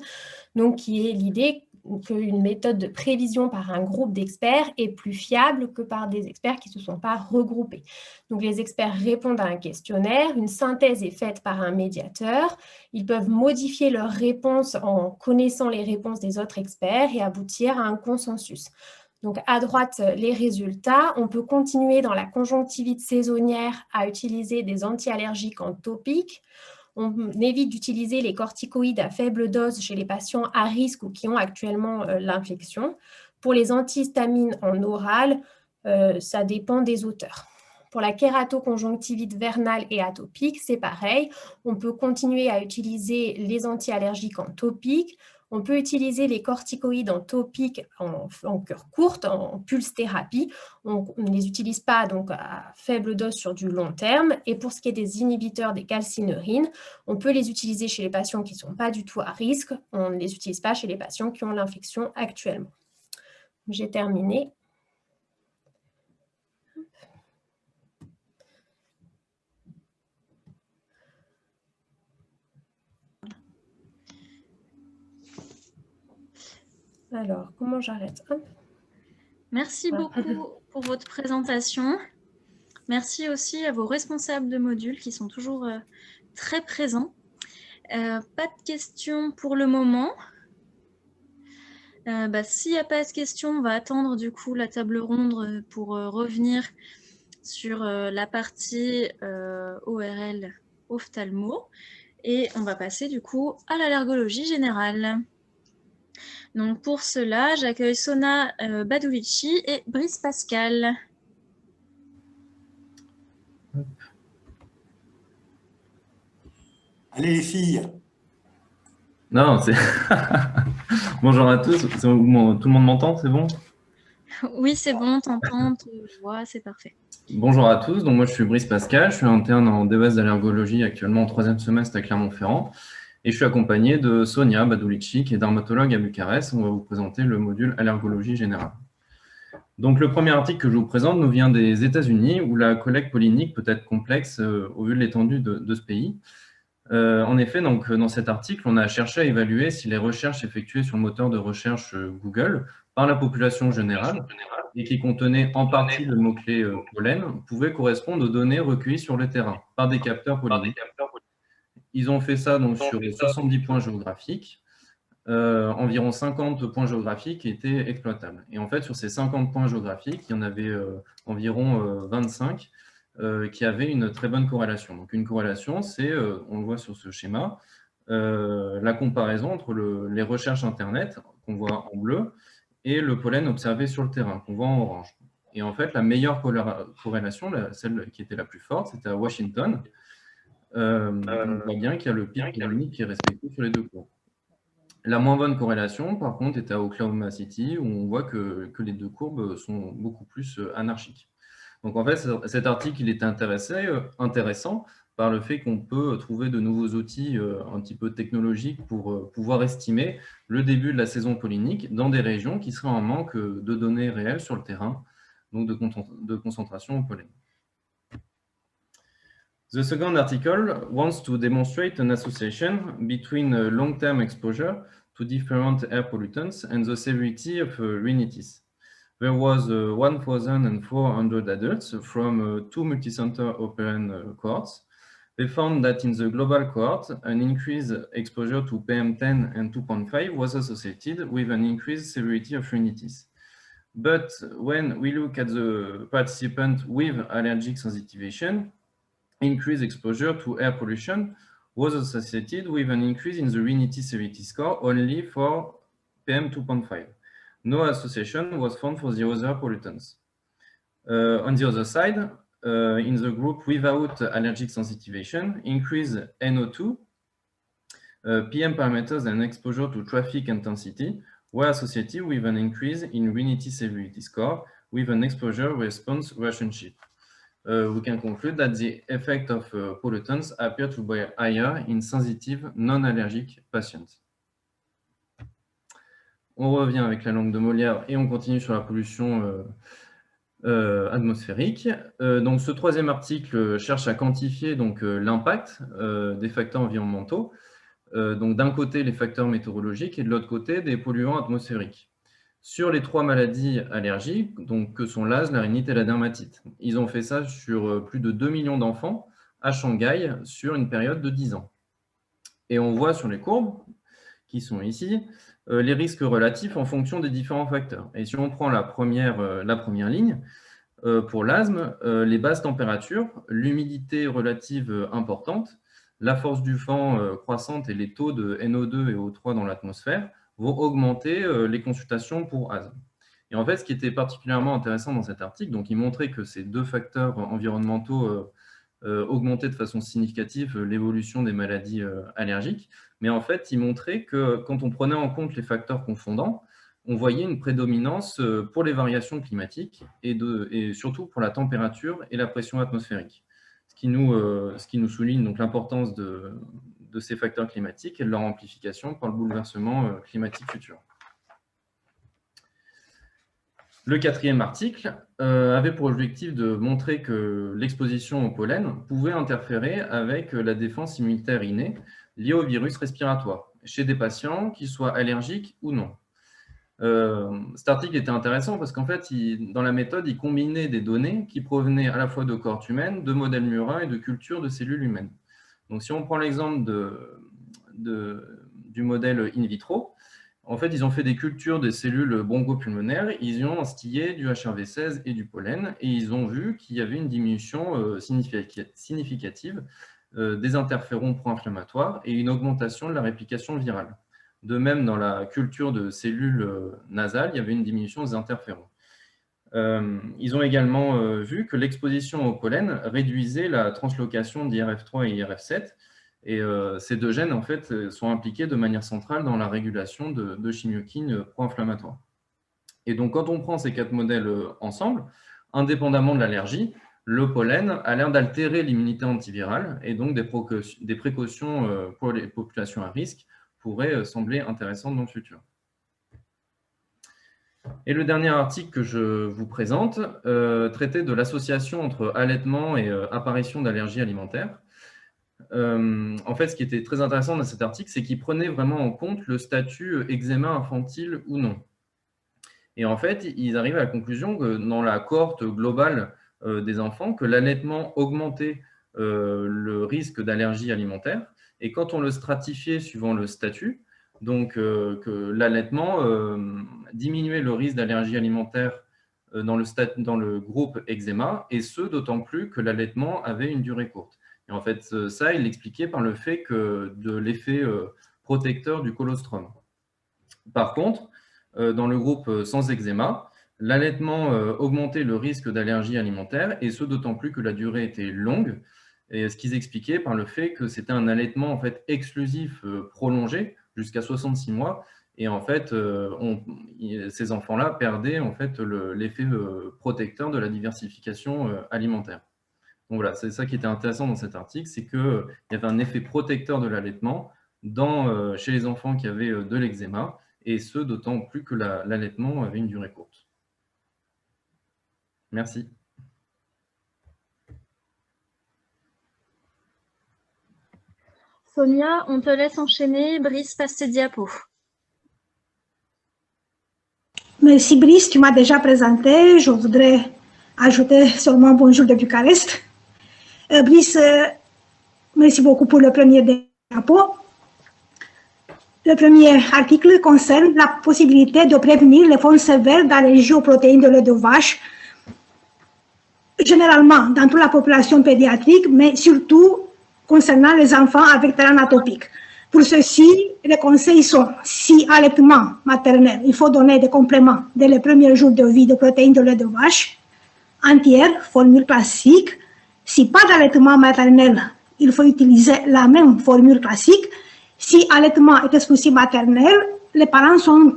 S6: donc qui est l'idée qu'une méthode de prévision par un groupe d'experts est plus fiable que par des experts qui ne se sont pas regroupés. Donc les experts répondent à un questionnaire, une synthèse est faite par un médiateur, ils peuvent modifier leurs réponses en connaissant les réponses des autres experts et aboutir à un consensus. Donc, à droite, les résultats. On peut continuer dans la conjonctivite saisonnière à utiliser des anti-allergiques en topique. On évite d'utiliser les corticoïdes à faible dose chez les patients à risque ou qui ont actuellement l'infection. Pour les antihistamines en oral, ça dépend des auteurs. Pour la kératoconjonctivite vernale et atopique, c'est pareil. On peut continuer à utiliser les anti-allergiques en topique. On peut utiliser les corticoïdes en topique en cure courte, en pulse thérapie. On ne les utilise pas donc à faible dose sur du long terme. Et pour ce qui est des inhibiteurs des calcineuries, on peut les utiliser chez les patients qui ne sont pas du tout à risque. On ne les utilise pas chez les patients qui ont l'infection actuellement. J'ai terminé. Alors, comment j'arrête? Hop.
S1: Merci beaucoup pour votre présentation. Merci aussi à vos responsables de modules qui sont toujours très présents. Pas de questions pour le moment. S'il n'y a pas de questions, on va attendre du coup la table ronde pour revenir sur la partie ORL ophtalmo. Et on va passer du coup à l'allergologie générale. Donc pour cela, j'accueille Sona Badoulici et Brice Pascal.
S4: Allez les filles.
S7: Non, c'est... Bonjour à tous. Tout le monde m'entend, c'est bon?
S1: Oui, c'est bon, t'entends, tu vois, c'est parfait.
S7: Bonjour à tous. Donc moi, je suis Brice Pascal. Je suis interne en DES d'allergologie actuellement en 3e semestre à Clermont-Ferrand. Et je suis accompagné de Sonia Badoulici, qui est dermatologue à Bucarest. On va vous présenter le module allergologie générale. Donc le premier article que je vous présente nous vient des États-Unis, où la collecte pollinique peut être complexe au vu de l'étendue de ce pays. En effet, donc, dans cet article, on a cherché à évaluer si les recherches effectuées sur le moteur de recherche Google par la population générale et qui contenaient en partie le mot-clé pollen pouvaient correspondre aux données recueillies sur le terrain par des capteurs polliniques. Ils ont fait ça donc, sur 70 points géographiques. Environ 50 points géographiques étaient exploitables. Et en fait, sur ces 50 points géographiques, il y en avait environ 25 qui avaient une très bonne corrélation. Donc, une corrélation, c'est, on le voit sur ce schéma, la comparaison entre les recherches Internet, qu'on voit en bleu, et le pollen observé sur le terrain, qu'on voit en orange. Et en fait, la meilleure corrélation, celle qui était la plus forte, c'était à Washington. On voit bien qu'il y a le pic pollinique qui est respecté sur les deux courbes. La moins bonne corrélation, par contre, était à Oklahoma City, où on voit que les deux courbes sont beaucoup plus anarchiques. Donc, en fait, cet article il est intéressant par le fait qu'on peut trouver de nouveaux outils un petit peu technologiques pour pouvoir estimer le début de la saison pollinique dans des régions qui seraient en manque de données réelles sur le terrain, donc de concentration au pollen. The second article wants to demonstrate an association between long-term exposure to different air pollutants and the severity of rhinitis. There was 1,400 adults from 2 multicenter open cohorts. They found that in the global cohort, an increased exposure to PM10 and 2.5 was associated with an increased severity of rhinitis. But when we look at the participants with allergic sensitization, increased exposure to air pollution was associated with an increase in the rhinitis severity score only for PM 2.5. No association was found for the other pollutants. On the other side, in the group without allergic sensitization, increased NO2, PM parameters and exposure to traffic intensity were associated with an increase in rhinitis severity score with an exposure response relationship. We can conclude that the effect of pollutants appear to be higher in sensitive, non-allergic patients. On revient avec la langue de Molière et on continue sur la pollution atmosphérique. Donc, ce troisième article cherche à quantifier l'impact des facteurs environnementaux. Donc, d'un côté, les facteurs météorologiques et de l'autre côté, des polluants atmosphériques. Sur les 3 maladies allergiques, donc, que sont l'asthme, la rhinite et la dermatite. Ils ont fait ça sur plus de 2 millions d'enfants à Shanghai sur une période de 10 ans. Et on voit sur les courbes, qui sont ici, les risques relatifs en fonction des différents facteurs. Et si on prend la première ligne, pour l'asthme, les basses températures, l'humidité relative importante, la force du vent croissante et les taux de NO2 et O3 dans l'atmosphère vont augmenter les consultations pour asthme. Et en fait, ce qui était particulièrement intéressant dans cet article, donc il montrait que ces deux facteurs environnementaux augmentaient de façon significative l'évolution des maladies allergiques, mais en fait, il montrait que quand on prenait en compte les facteurs confondants, on voyait une prédominance pour les variations climatiques et surtout pour la température et la pression atmosphérique. Ce qui nous souligne donc l'importance de ces facteurs climatiques et de leur amplification par le bouleversement climatique futur. Le quatrième article avait pour objectif de montrer que l'exposition au pollen pouvait interférer avec la défense immunitaire innée liée au virus respiratoire chez des patients qui soient allergiques ou non. Cet article était intéressant parce qu'en fait, dans la méthode, il combinait des données qui provenaient à la fois de cohortes humaines, de modèles murins et de cultures de cellules humaines. Donc, si on prend l'exemple du modèle in vitro, en fait, ils ont fait des cultures des cellules bronchopulmonaires, ils y ont instillé du HRV16 et du pollen, et ils ont vu qu'il y avait une diminution significative des interférons pro-inflammatoires et une augmentation de la réplication virale. De même, dans la culture de cellules nasales, il y avait une diminution des interférons. Ils ont également vu que l'exposition au pollen réduisait la translocation d'IRF3 et IRF7, et ces deux gènes, en fait, sont impliqués de manière centrale dans la régulation de chimiokines pro-inflammatoires. Et donc, quand on prend ces 4 modèles ensemble, indépendamment de l'allergie, le pollen a l'air d'altérer l'immunité antivirale, et donc des précautions pour les populations à risque pourraient sembler intéressantes dans le futur. Et le dernier article que je vous présente traitait de l'association entre allaitement et apparition d'allergies alimentaires. En fait, ce qui était très intéressant dans cet article, c'est qu'il prenait vraiment en compte le statut eczéma infantile ou non. Et en fait, ils arrivent à la conclusion que dans la cohorte globale des enfants, que l'allaitement augmentait le risque d'allergie alimentaire. Et quand on le stratifiait suivant le statut, donc que l'allaitement diminuait le risque d'allergie alimentaire dans le groupe eczéma, et ce, d'autant plus que l'allaitement avait une durée courte. Et en fait, ça, il l'expliquait par le fait de l'effet protecteur du colostrum. Par contre, dans le groupe sans eczéma, l'allaitement augmentait le risque d'allergie alimentaire, et ce, d'autant plus que la durée était longue, et ce qu'ils expliquaient par le fait que c'était un allaitement en fait, exclusif prolongé jusqu'à 66 mois, et en fait, ces enfants-là perdaient en fait, l'effet protecteur de la diversification alimentaire. Donc voilà, c'est ça qui était intéressant dans cet article, c'est qu'il y avait un effet protecteur de l'allaitement chez les enfants qui avaient de l'eczéma, et ce, d'autant plus que l'allaitement avait une durée courte. Merci.
S1: Sonia, on te laisse enchaîner. Brice, passe tes diapos.
S8: Merci Brice, tu m'as déjà présenté. Je voudrais ajouter seulement bonjour de Bucarest. Brice, merci beaucoup pour le premier diapo. Le premier article concerne la possibilité de prévenir les formes sévères d'allergie aux protéines de lait de vache, généralement dans toute la population pédiatrique, mais surtout concernant les enfants avec terrain atopique. Pour ceci, les conseils sont, si allaitement maternel, il faut donner des compléments dès les premiers jours de vie de protéines de lait de vache, entière, formule classique. Si pas d'allaitement maternel, il faut utiliser la même formule classique. Si allaitement est exclusif maternel, les parents sont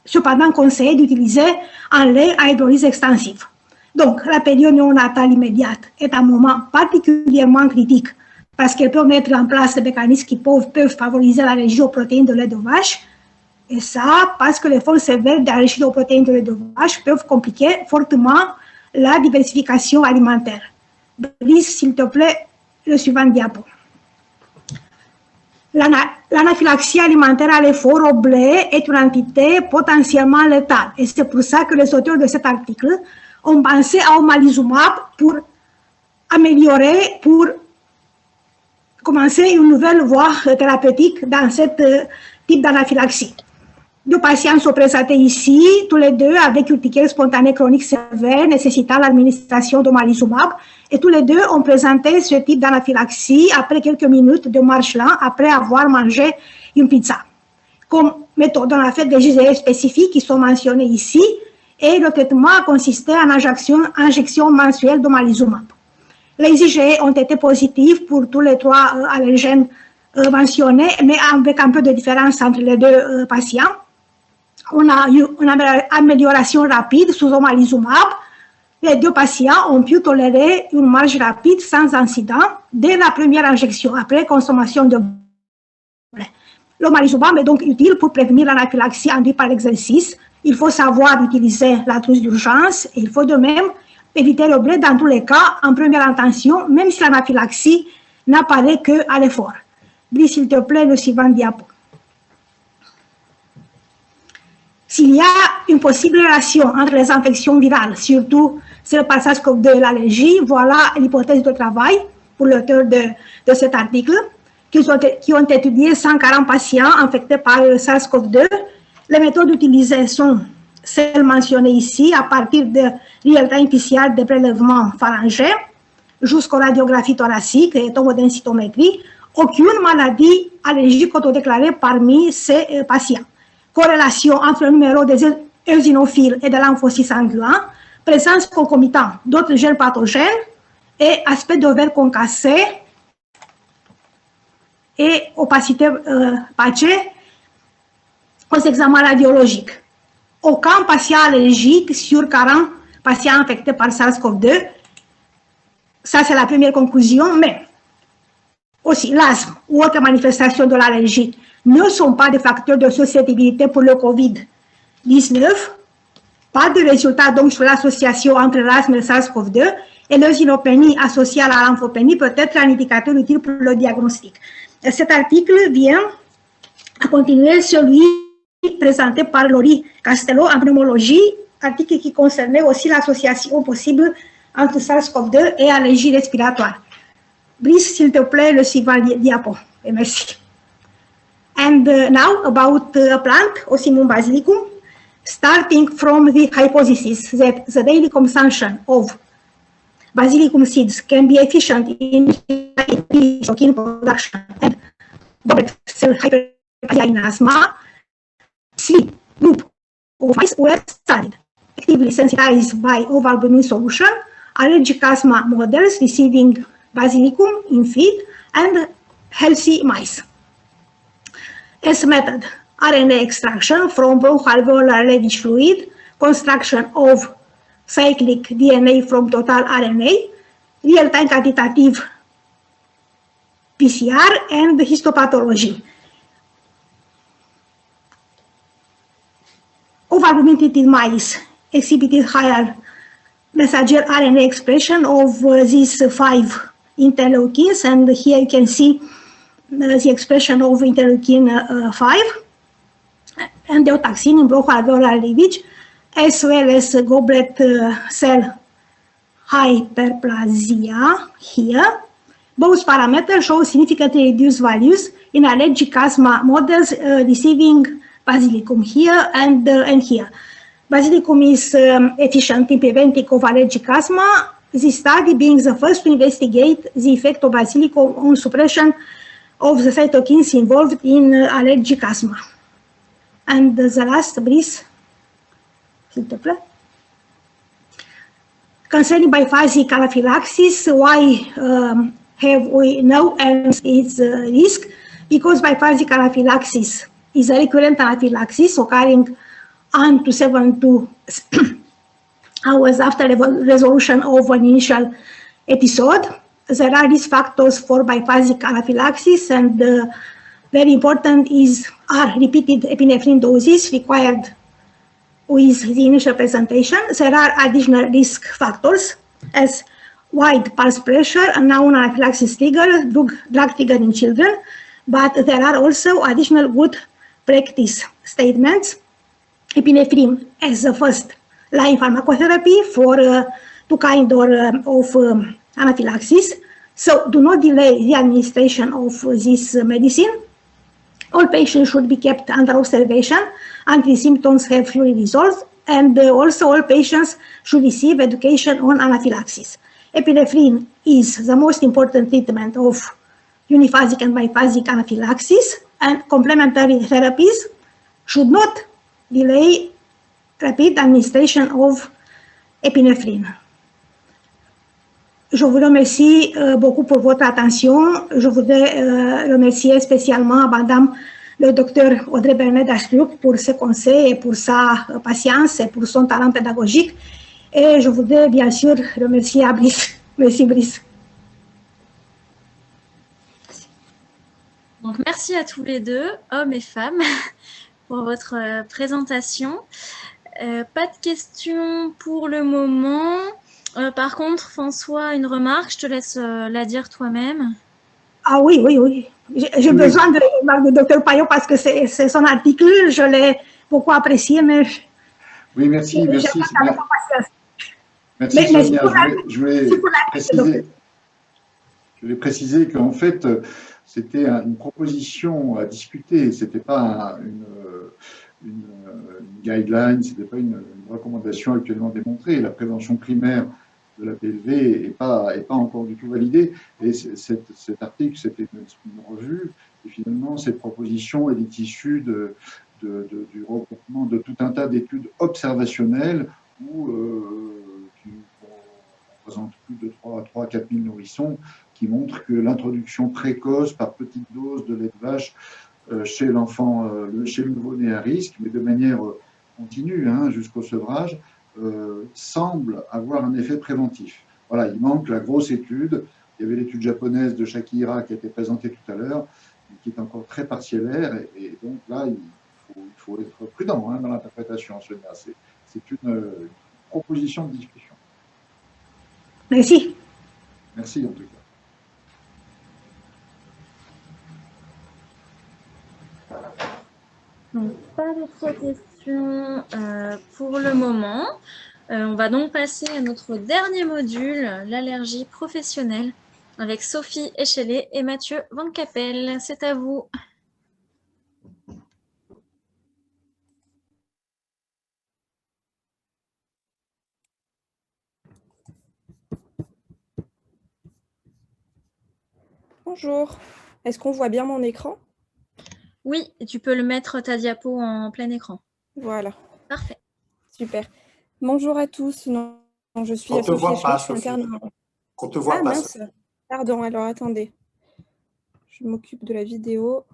S8: cependant conseillés d'utiliser un lait à hydrolyse extensive. Donc, la période néonatale immédiate est un moment particulièrement critique parce qu'elle peut mettre en place des mécanismes qui peuvent favoriser l'allergie aux protéines de lait de vache. Et ça, parce que les formes sévères d'allergie aux protéines de lait de vache peuvent compliquer fortement la diversification alimentaire. Brice, s'il te plaît, le suivant diapo. L'anaphylaxie alimentaire à l'effort au blé est une entité potentiellement létale. Et c'est pour ça que les auteurs de cet article ont pensé à omalizumab pour améliorer, pour commencer une nouvelle voie thérapeutique dans ce type d'anaphylaxie. 2 patients sont présentés ici, tous les deux avec urticaire spontanée chronique sévère nécessitant l'administration d'omalizumab. Et tous les deux ont présenté ce type d'anaphylaxie après quelques minutes de marche lente après avoir mangé une pizza. Comme méthode, on a fait des IgE spécifiques qui sont mentionnés ici et le traitement a consisté en injection mensuelle d'omalizumab. Les IgE ont été positifs pour tous les 3 allergènes mentionnés, mais avec un peu de différence entre les 2 patients. On a eu une amélioration rapide sous omalizumab. Les 2 patients ont pu tolérer une marche rapide sans incident dès la première injection, après consommation de blé. L'omalizumab est donc utile pour prévenir l'anaphylaxie induite par l'exercice. Il faut savoir utiliser la trousse d'urgence et il faut de même éviter le blé dans tous les cas en première intention, même si l'anaphylaxie n'apparaît qu'à l'effort. Brice, s'il te plaît, le suivant diapo. s'il y a une possible relation entre les infections virales, surtout celle par SARS-CoV-2 et l'allergie, voilà l'hypothèse de travail pour l'auteur de cet article, qui ont étudié 140 patients infectés par SARS-CoV-2. Les méthodes utilisées sont celles mentionnées ici, à partir de real-time PCR de prélèvements pharyngés jusqu'aux radiographies thoraciques et tomodensitométrie. Aucune maladie allergique autodéclarée parmi ces patients. Corrélation entre le numéro des eosinophiles et de lymphocytes sanguins, présence concomitante d'autres gènes pathogènes et aspect d'ovaire concassé et opacité patchée aux examens radiologiques. Aucun patient allergique sur 40 patients infectés par SARS-CoV-2. Ça, c'est la première conclusion, mais aussi l'asthme ou autres manifestations de l'allergie ne sont pas des facteurs de susceptibilité pour le COVID-19. Pas de résultat donc sur l'association entre l'asthme et le SARS-CoV-2 et l'eosinopénie associée à la lymphopénie peut être un indicateur utile pour le diagnostic. Et cet article vient à continuer celui présenté par Laurie Castello en pneumologie, article qui concernait aussi l'association possible entre SARS-CoV-2 et allergie respiratoire. Brice, s'il te plaît, le suivant diapo. Et merci. And now about a plant, Ocimum basilicum, starting from the hypothesis that the daily consumption of basilicum seeds can be efficient in cytokine production and cell hyperplasia in asthma. 3 groups of mice were studied, actively sensitized by ovalbumin solution, allergic asthma models receiving basilicum in feed, and healthy mice. As method, RNA extraction from bronchoalveolar lavage fluid, construction of cyclic DNA from total RNA, real-time quantitative PCR, and histopathology. Ovalbumin-treated mice exhibited higher messenger RNA expression of these 5 interleukins, and here you can see the expression of interleukin 5 and endotoxin in bronchoalveolar lavage, as well as goblet cell hyperplasia here. Both parameters show significantly reduced values in allergic asthma models receiving basilicum here and here. Basilicum is efficient in preventing of allergic asthma. This study being the first to investigate the effect of basilicum on suppression of the cytokines involved in allergic asthma. And the last, Brice, s'il te plaît. Concerning biphasic anaphylaxis, why have we no its risk? Because biphasic anaphylaxis is a recurrent anaphylaxis occurring on to 72 hours after resolution of an initial episode. There are risk factors for biphasic anaphylaxis, and very important are repeated epinephrine doses required with the initial presentation. There are additional risk factors as wide pulse pressure, a known anaphylaxis trigger, drug trigger in children, but there are also additional good practice statements. Epinephrine as the first line pharmacotherapy for two kinds of anaphylaxis. So do not delay the administration of this medicine. All patients should be kept under observation until symptoms have fully resolved, and also all patients should receive education on anaphylaxis. Epinephrine is the most important treatment of uniphasic and biphasic anaphylaxis, and complementary therapies should not delay rapid administration of épinéphrine. Je vous remercie beaucoup pour votre attention. Je voudrais remercier spécialement Madame le docteur Audrey Bernet-Dastruc pour ses conseils et pour sa patience et pour son talent pédagogique. Et je voudrais bien sûr remercier à Brice. Merci Brice.
S1: Donc, merci à tous les deux, hommes et femmes, pour votre présentation. Pas de questions pour le moment. Par contre, François, une remarque, je te laisse la dire toi-même.
S8: Ah oui. J'ai besoin de la remarque du docteur Payot parce que c'est son article, je l'ai beaucoup apprécié, mais
S9: oui, merci, merci. Merci
S8: Mais
S9: Sonia. Je voulais préciser qu'en fait, c'était une proposition à discuter. Ce n'était pas une guideline, ce n'était pas une recommandation actuellement démontrée. La prévention primaire de la PLV n'est pas encore du tout validée. Et cet article, c'était une revue. Et finalement, cette proposition, elle est issue du regroupement de tout un tas d'études observationnelles qui représentent plus de 3 à 4 000 nourrissons, qui montrent que l'introduction précoce par petite dose de lait de vache chez l'enfant, chez le nouveau-né à risque, mais de manière continue jusqu'au sevrage, semble avoir un effet préventif. Voilà, il manque la grosse étude. Il y avait l'étude japonaise de Shakira qui a été présentée tout à l'heure, qui est encore très partielaire. Et donc là, il faut être prudent dans l'interprétation, Sonia. C'est une proposition de discussion.
S8: Merci.
S9: Merci en tout cas.
S1: Donc, pas d'autres questions pour le moment. On va donc passer à notre dernier module, l'allergie professionnelle, avec Sophie Échelet et Mathieu Van Capelle. C'est à vous.
S10: Bonjour. Est-ce qu'on voit bien mon écran?
S1: Oui, tu peux le mettre ta diapo en plein écran.
S10: Voilà.
S1: Parfait.
S10: Super. Bonjour à tous. Non, je suis
S4: On ne te
S10: Sophie
S4: voit pas,
S10: Échelet,
S4: Sophie.
S10: interne.
S4: On ne te voit pas.
S10: Mince. Pardon, alors attendez. Je m'occupe de la vidéo.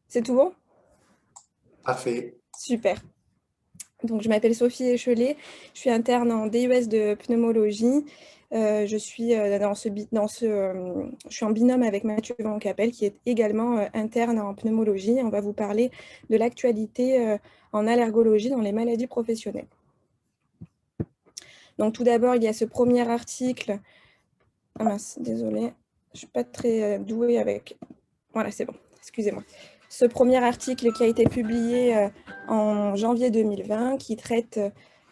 S10: C'est tout bon?
S4: Parfait.
S10: Super. Donc, je m'appelle Sophie Échelet. Je suis interne en DUS de pneumologie. Je suis en binôme avec Mathieu Van Capelle, qui est également interne en pneumologie. On va vous parler de l'actualité en allergologie dans les maladies professionnelles. Donc, tout d'abord, il y a ce premier article. Ah mince, désolée. Je ne suis pas très douée avec... Voilà, c'est bon. Excusez-moi. Ce premier article qui a été publié en janvier 2020, qui traite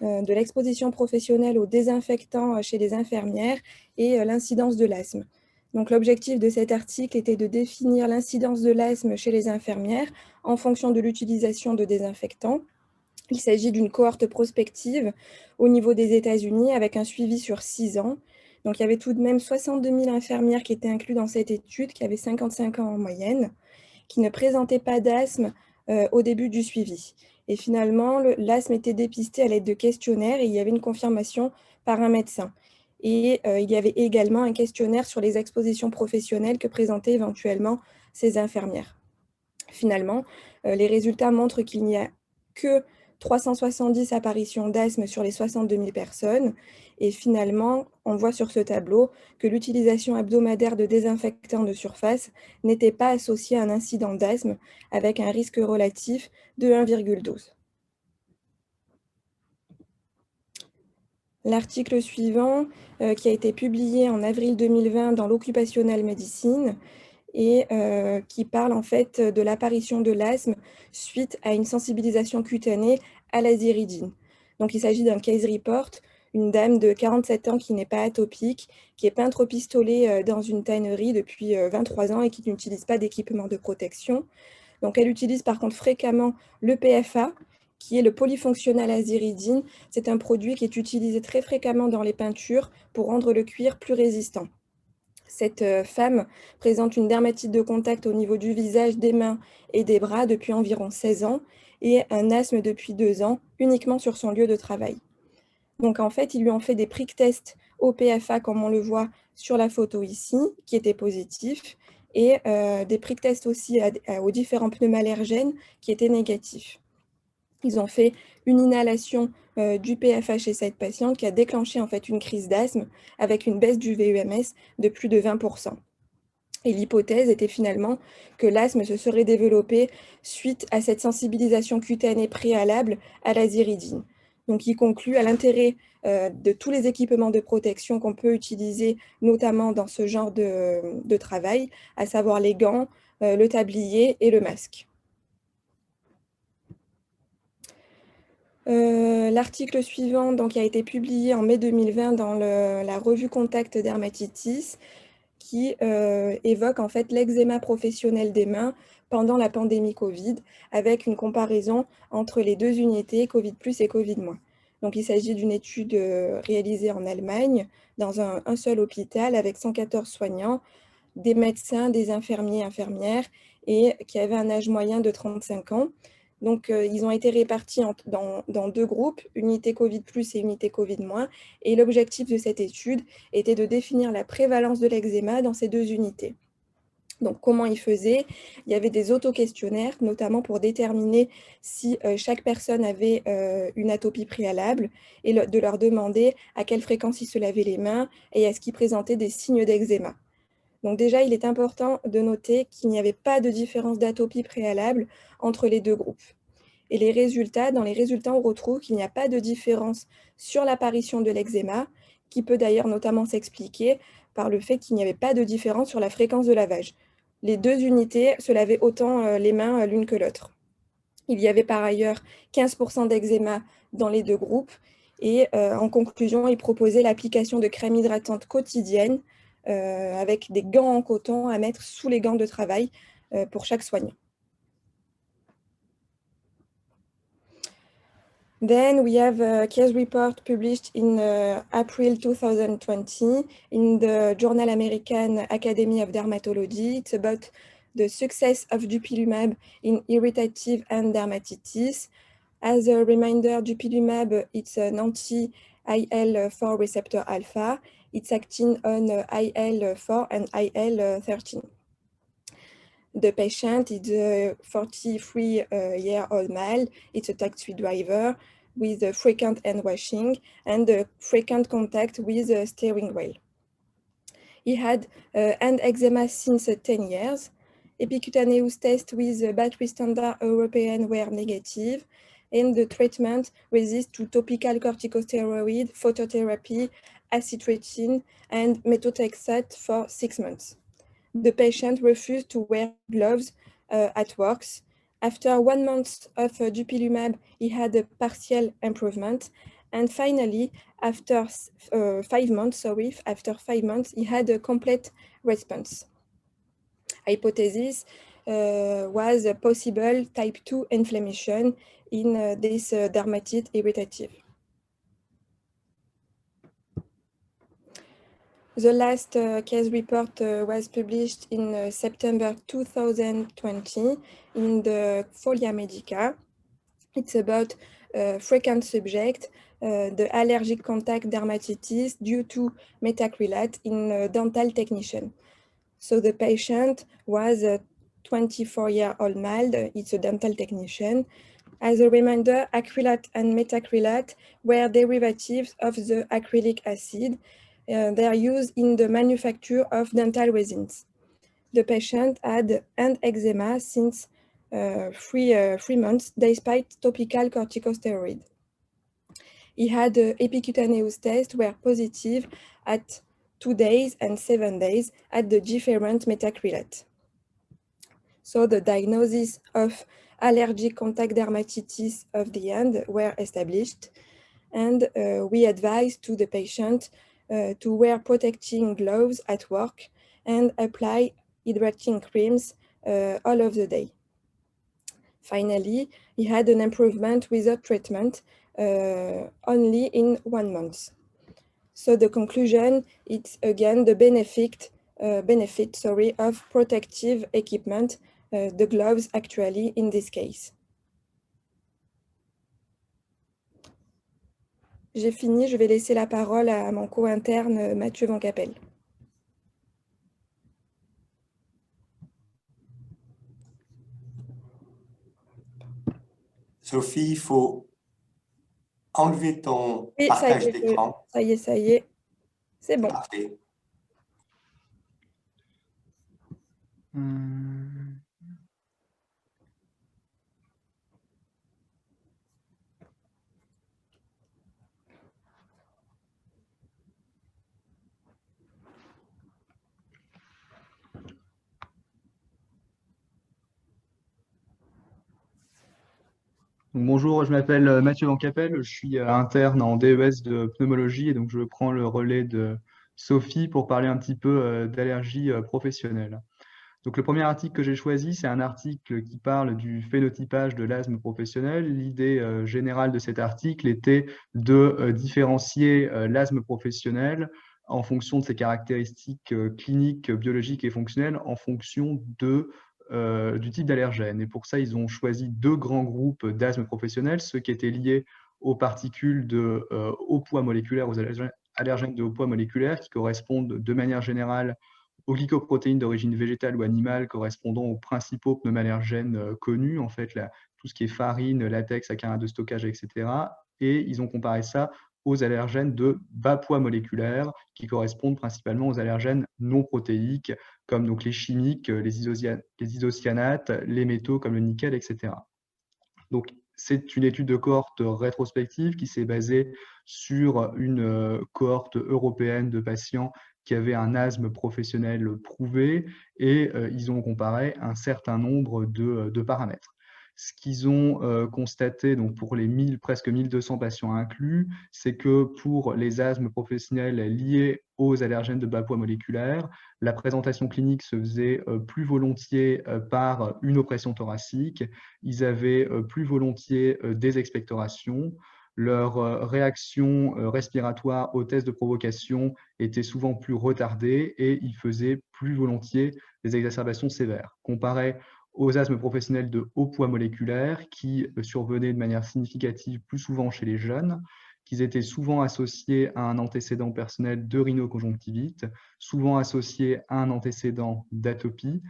S10: de l'exposition professionnelle aux désinfectants chez les infirmières et l'incidence de l'asthme. Donc, l'objectif de cet article était de définir l'incidence de l'asthme chez les infirmières en fonction de l'utilisation de désinfectants. Il s'agit d'une cohorte prospective au niveau des États-Unis avec un suivi sur 6 ans. Donc, il y avait tout de même 62 000 infirmières qui étaient incluses dans cette étude, qui avaient 55 ans en moyenne, qui ne présentaient pas d'asthme au début du suivi. Et finalement, l'asthme était dépisté à l'aide de questionnaires et il y avait une confirmation par un médecin. Et il y avait également un questionnaire sur les expositions professionnelles que présentaient éventuellement ces infirmières. Finalement, les résultats montrent qu'il n'y a que 370 apparitions d'asthme sur les 62 000 personnes. Et finalement, on voit sur ce tableau que l'utilisation hebdomadaire de désinfectants de surface n'était pas associée à un incident d'asthme avec un risque relatif de 1,12. L'article suivant, qui a été publié en avril 2020 dans l'Occupational Medicine, et qui parle en fait de l'apparition de l'asthme suite à une sensibilisation cutanée à l'aziridine. Donc, il s'agit d'un case report, une dame de 47 ans qui n'est pas atopique, qui est peintre au pistolet dans une tannerie depuis 23 ans et qui n'utilise pas d'équipement de protection. Donc, elle utilise par contre fréquemment le PFA, qui est le polyfonctionnel aziridine. C'est un produit qui est utilisé très fréquemment dans les peintures pour rendre le cuir plus résistant. Cette femme présente une dermatite de contact au niveau du visage, des mains et des bras depuis environ 16 ans et un asthme depuis 2 ans, uniquement sur son lieu de travail. Donc en fait, ils lui ont fait des prick tests au PFA, comme on le voit sur la photo ici, qui étaient positifs, et des prick tests aussi aux différents pneumallergènes qui étaient négatifs. Ils ont fait une inhalation du PFA chez cette patiente qui a déclenché en fait une crise d'asthme avec une baisse du VUMS de plus de 20%. Et l'hypothèse était finalement que l'asthme se serait développé suite à cette sensibilisation cutanée préalable à l'aziridine. Donc, il conclut à l'intérêt de tous les équipements de protection qu'on peut utiliser, notamment dans ce genre de travail, à savoir les gants, le tablier et le masque. L'article suivant donc, a été publié en mai 2020 dans la revue Contact Dermatitis qui évoque en fait l'eczéma professionnel des mains pendant la pandémie Covid avec une comparaison entre les deux unités, Covid+ et Covid-. Donc il s'agit d'une étude réalisée en Allemagne dans un seul hôpital avec 114 soignants, des médecins, des infirmiers, infirmières et qui avaient un âge moyen de 35 ans. Donc, ils ont été répartis dans deux groupes, unité Covid+ et unité Covid-. Et l'objectif de cette étude était de définir la prévalence de l'eczéma dans ces deux unités. Donc, comment ils faisaient? Il y avait des auto-questionnaires, notamment pour déterminer si chaque personne avait une atopie préalable et de leur demander à quelle fréquence ils se lavaient les mains et est-ce qu'ils présentaient des signes d'eczéma. Donc déjà, il est important de noter qu'il n'y avait pas de différence d'atopie préalable entre les deux groupes. Et dans les résultats, on retrouve qu'il n'y a pas de différence sur l'apparition de l'eczéma, qui peut d'ailleurs notamment s'expliquer par le fait qu'il n'y avait pas de différence sur la fréquence de lavage. Les deux unités se lavaient autant les mains l'une que l'autre. Il y avait par ailleurs 15% d'eczéma dans les deux groupes. Et en conclusion, il proposait l'application de crème hydratante quotidienne avec des gants en coton à mettre sous les gants de travail pour chaque soignant. Then we have a case report published in April 2020 in the Journal American Academy of Dermatology. It's about the success of dupilumab in irritative and dermatitis. As a reminder, dupilumab, it's an anti-IL-4 receptor alpha. It's acting on IL-4 and IL-13. The patient is a 43-year-old male. It's a taxi driver with a frequent hand washing and a frequent contact with a steering wheel. He had hand eczema since 10 years. Epicutaneous tests with battery standard European were negative, and the treatment resist to topical corticosteroid, phototherapy, acitretin, and methotrexate for 6 months. The patient refused to wear gloves at work. After 1 month of dupilumab, he had a partial improvement. And finally, after 5 months, he had a complete response. Hypothesis was a possible type 2 inflammation in this dermatite irritative. The last case report was published in September 2020 in the Folia Medica. It's about frequent subject, the allergic contact dermatitis due to methacrylate in a dental technician. So the patient was a 24-year-old male, it's a dental technician. As a reminder, acrylate and methacrylate were derivatives of the acrylic acid. They are used in the manufacture of dental resins. The patient had hand eczema since 3 months, despite topical corticosteroid. He had epicutaneous tests were positive at 2 days and 7 days at the different methacrylate. So the diagnosis of allergic contact dermatitis of the hand were established, and we advised to the patient to wear protecting gloves at work and apply hydrating creams all of the day. Finally, he had an improvement without treatment only in 1 month. So the conclusion is again the benefit of protective equipment, the gloves actually in this case. J'ai fini, je vais laisser la parole à mon co-interne Mathieu Van Capelle.
S4: Sophie, il faut enlever ton partage d'écran.
S10: Ça y est, c'est bon.
S4: Parfait.
S11: Donc, bonjour, je m'appelle Mathieu Vancapelle, je suis interne en DES de pneumologie et donc je prends le relais de Sophie pour parler un petit peu d'allergie professionnelle. Donc le premier article que j'ai choisi, c'est un article qui parle du phénotypage de l'asthme professionnel. L'idée générale de cet article était de différencier l'asthme professionnel en fonction de ses caractéristiques cliniques, biologiques et fonctionnelles, en fonction du type d'allergène. Et pour ça, ils ont choisi deux grands groupes d'asthme professionnel, ceux qui étaient liés aux particules de haut poids moléculaire, aux allergènes de haut poids moléculaire, qui correspondent de manière générale aux glycoprotéines d'origine végétale ou animale correspondant aux principaux pneumallergènes connus, en fait, tout ce qui est farine, latex, acarate de stockage, etc. Et ils ont comparé ça aux allergènes de bas poids moléculaire qui correspondent principalement aux allergènes non protéiques, comme donc les chimiques, les isocyanates, les métaux comme le nickel, etc. Donc, c'est une étude de cohorte rétrospective qui s'est basée sur une cohorte européenne de patients qui avaient un asthme professionnel prouvé et ils ont comparé un certain nombre de paramètres. Ce qu'ils ont constaté donc pour les presque 1200 patients inclus, c'est que pour les asthmes professionnels liés aux allergènes de bas poids moléculaire, la présentation clinique se faisait plus volontiers par une oppression thoracique. Ils avaient plus volontiers des expectorations. Leur réaction respiratoire aux tests de provocation était souvent plus retardée et ils faisaient plus volontiers des exacerbations sévères. Comparé aux asthmes professionnels de haut poids moléculaire qui survenaient de manière significative plus souvent chez les jeunes, qu'ils étaient souvent associés à un antécédent personnel de rhinoconjonctivite, souvent associés à un antécédent d'atopie,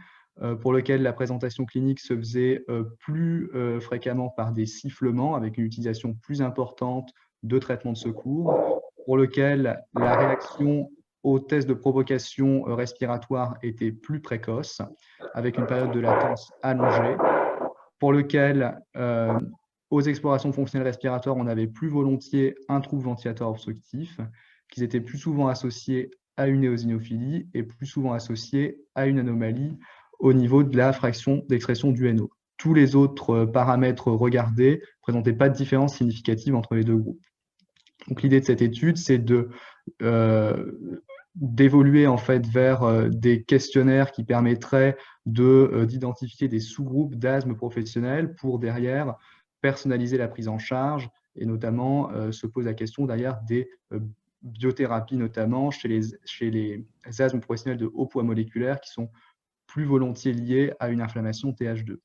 S11: pour lequel la présentation clinique se faisait plus fréquemment par des sifflements avec une utilisation plus importante de traitements de secours, pour lequel la réaction aux tests de provocation respiratoire était plus précoce, avec une période de latence allongée, pour lequel aux explorations fonctionnelles respiratoires, on avait plus volontiers un trouble ventilatoire obstructif, qu'ils étaient plus souvent associés à une éosinophilie et plus souvent associés à une anomalie au niveau de la fraction d'expression du NO. Tous les autres paramètres regardés ne présentaient pas de différence significative entre les deux groupes. Donc l'idée de cette étude, c'est d'évoluer en fait vers des questionnaires qui permettraient d'identifier des sous-groupes d'asthme professionnel pour derrière personnaliser la prise en charge et notamment se pose la question derrière des biothérapies notamment chez les asthmes professionnels de haut poids moléculaire qui sont plus volontiers liés à une inflammation TH2.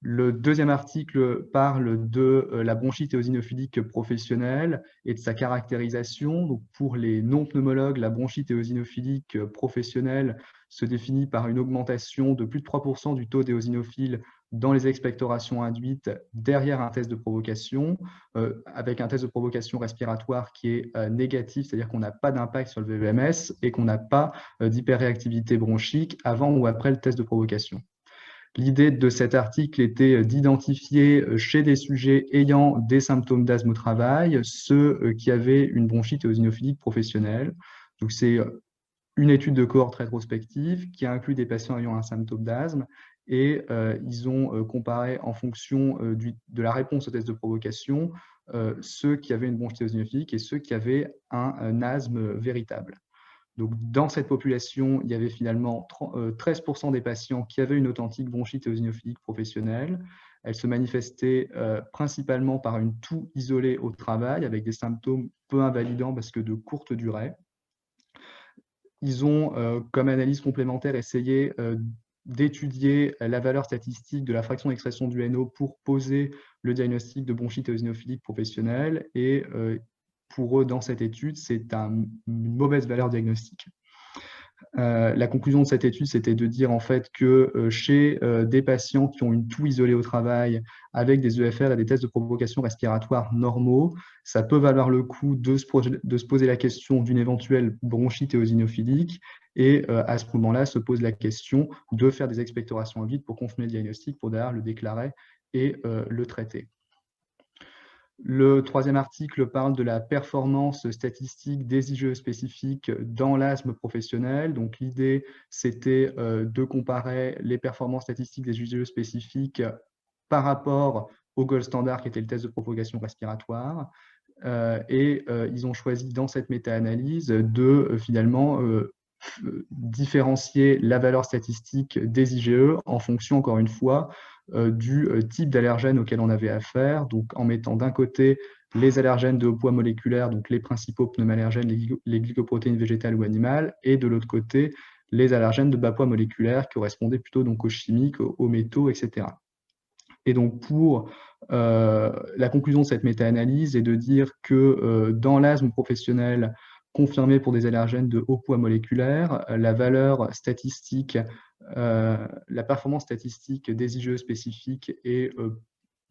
S11: Le deuxième article parle de la bronchite éosinophilique professionnelle et de sa caractérisation. Donc pour les non-pneumologues, la bronchite éosinophilique professionnelle se définit par une augmentation de plus de 3% du taux d'éosinophiles dans les expectorations induites derrière un test de provocation, avec un test de provocation respiratoire qui est négatif, c'est-à-dire qu'on n'a pas d'impact sur le VVMS et qu'on n'a pas d'hyperréactivité bronchique avant ou après le test de provocation. L'idée de cet article était d'identifier chez des sujets ayant des symptômes d'asthme au travail ceux qui avaient une bronchite éosinophilique professionnelle. Donc, c'est une étude de cohorte rétrospective qui inclut des patients ayant un symptôme d'asthme et ils ont comparé en fonction de la réponse au test de provocation ceux qui avaient une bronchite éosinophilique et ceux qui avaient un asthme véritable. Donc, dans cette population, il y avait finalement 13% des patients qui avaient une authentique bronchite éosinophilique professionnelle. Elle se manifestait principalement par une toux isolée au travail avec des symptômes peu invalidants parce que de courte durée. Ils ont, comme analyse complémentaire, essayé d'étudier la valeur statistique de la fraction d'expression du NO pour poser le diagnostic de bronchite éosinophilique professionnelle et pour eux, dans cette étude, c'est une mauvaise valeur diagnostique. La conclusion de cette étude, c'était de dire en fait que chez des patients qui ont une toux isolée au travail avec des EFR et des tests de provocation respiratoire normaux, ça peut valoir le coup de se poser la question d'une éventuelle bronchite éosinophilique et à ce moment-là, se pose la question de faire des expectorations en vide pour confirmer le diagnostic, pour derrière le déclarer et le traiter. Le troisième article parle de la performance statistique des IgE spécifiques dans l'asthme professionnel. Donc, l'idée, c'était de comparer les performances statistiques des IgE spécifiques par rapport au gold standard qui était le test de propagation respiratoire. Ils ont choisi dans cette méta-analyse de finalement différencier la valeur statistique des IgE en fonction, encore une fois, du type d'allergène auquel on avait affaire, donc en mettant d'un côté les allergènes de haut poids moléculaire, donc les principaux pneumallergènes, les glycoprotéines végétales ou animales, et de l'autre côté, les allergènes de bas poids moléculaire qui correspondaient plutôt donc aux chimiques, aux métaux, etc. Et donc, pour la conclusion de cette méta-analyse est de dire que dans l'asthme professionnel confirmé pour des allergènes de haut poids moléculaire, la valeur statistique, la performance statistique des IgE spécifiques est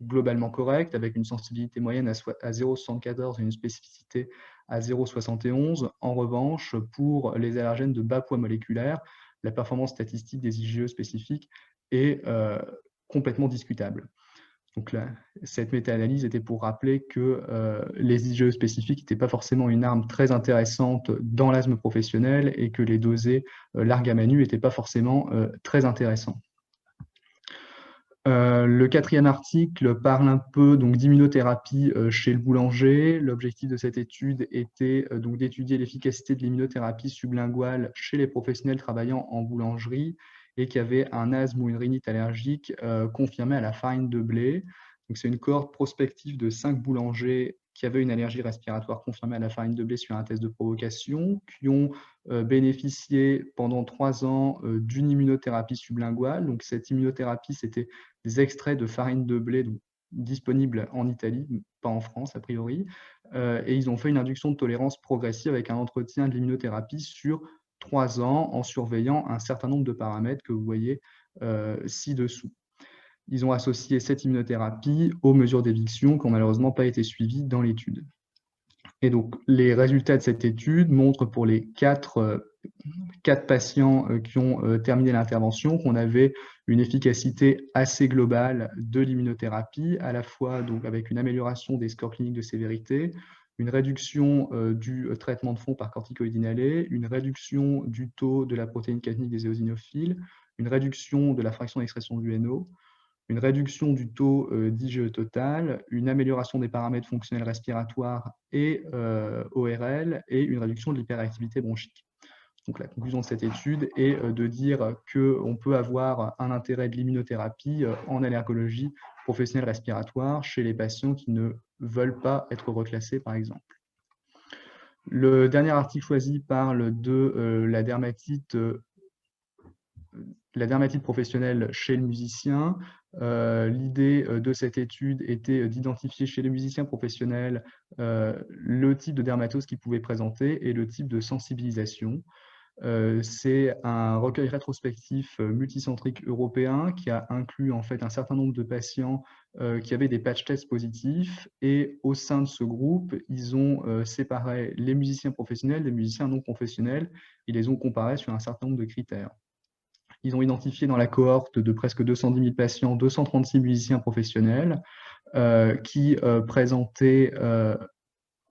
S11: globalement correcte, avec une sensibilité moyenne à 0,74 et une spécificité à 0,71. En revanche, pour les allergènes de bas poids moléculaire, la performance statistique des IgE spécifiques est complètement discutable. Donc là, cette méta-analyse était pour rappeler que les IgE spécifiques n'étaient pas forcément une arme très intéressante dans l'asthme professionnel et que les dosés larga manu n'étaient pas forcément très intéressants. Le quatrième article parle un peu d'immunothérapie chez le boulanger. L'objectif de cette étude était donc d'étudier l'efficacité de l'immunothérapie sublinguale chez les professionnels travaillant en boulangerie et qui avaient un asthme ou une rhinite allergique confirmée à la farine de blé. C'est une cohorte prospective de 5 boulangers qui avaient une allergie respiratoire confirmée à la farine de blé sur un test de provocation, qui ont bénéficié pendant 3 ans d'une immunothérapie sublinguale. Donc, cette immunothérapie, c'était des extraits de farine de blé disponibles en Italie, pas en France a priori, et ils ont fait une induction de tolérance progressive avec un entretien de l'immunothérapie sur 3 ans en surveillant un certain nombre de paramètres que vous voyez ci-dessous. Ils ont associé cette immunothérapie aux mesures d'éviction qui n'ont malheureusement pas été suivies dans l'étude. Et donc, les résultats de cette étude montrent pour les 4 patients qui ont terminé l'intervention qu'on avait une efficacité assez globale de l'immunothérapie, à la fois donc, avec une amélioration des scores cliniques de sévérité, une réduction du traitement de fond par corticoïdes inhalés, une réduction du taux de la protéine cationique des éosinophiles, une réduction de la fraction d'expression du NO, une réduction du taux d'IgE total, une amélioration des paramètres fonctionnels respiratoires et ORL, et une réduction de l'hyperactivité bronchique. Donc, la conclusion de cette étude est de dire qu'on peut avoir un intérêt de l'immunothérapie en allergologie professionnelle respiratoire chez les patients qui ne veulent pas être reclassés, par exemple. Le dernier article choisi parle de la dermatite professionnelle chez le musicien. L'idée de cette étude était d'identifier chez les musiciens professionnels le type de dermatose qu'ils pouvaient présenter et le type de sensibilisation. C'est un recueil rétrospectif multicentrique européen qui a inclus en fait un certain nombre de patients qui avaient des patch tests positifs, et au sein de ce groupe, ils ont séparé les musiciens professionnels des musiciens non professionnels. Ils les ont comparés sur un certain nombre de critères. Ils ont identifié dans la cohorte de presque 210 000 patients 236 musiciens professionnels qui présentaient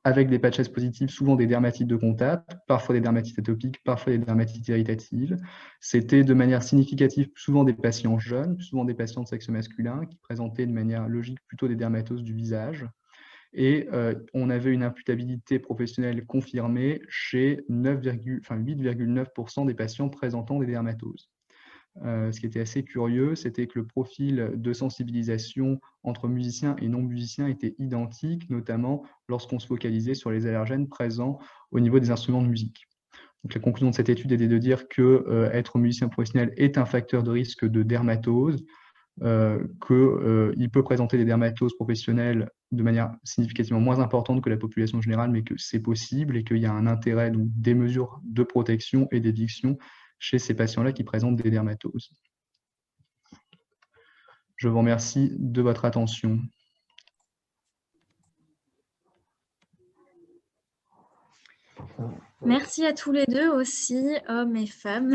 S11: avec des patches positifs, souvent des dermatites de contact, parfois des dermatites atopiques, parfois des dermatites irritatives. C'était de manière significative souvent des patients jeunes, souvent des patients de sexe masculin qui présentaient de manière logique plutôt des dermatoses du visage. Et on avait une imputabilité professionnelle confirmée chez 8,9% des patients présentant des dermatoses. Ce qui était assez curieux, c'était que le profil de sensibilisation entre musiciens et non-musiciens était identique, notamment lorsqu'on se focalisait sur les allergènes présents au niveau des instruments de musique. Donc, la conclusion de cette étude était de dire que être musicien professionnel est un facteur de risque de dermatose, qu'il peut présenter des dermatoses professionnelles de manière significativement moins importante que la population générale, mais que c'est possible et qu'il y a un intérêt donc, des mesures de protection et d'éviction chez ces patients-là qui présentent des dermatoses. Je vous remercie de votre attention.
S1: Merci à tous les deux aussi, hommes et femmes.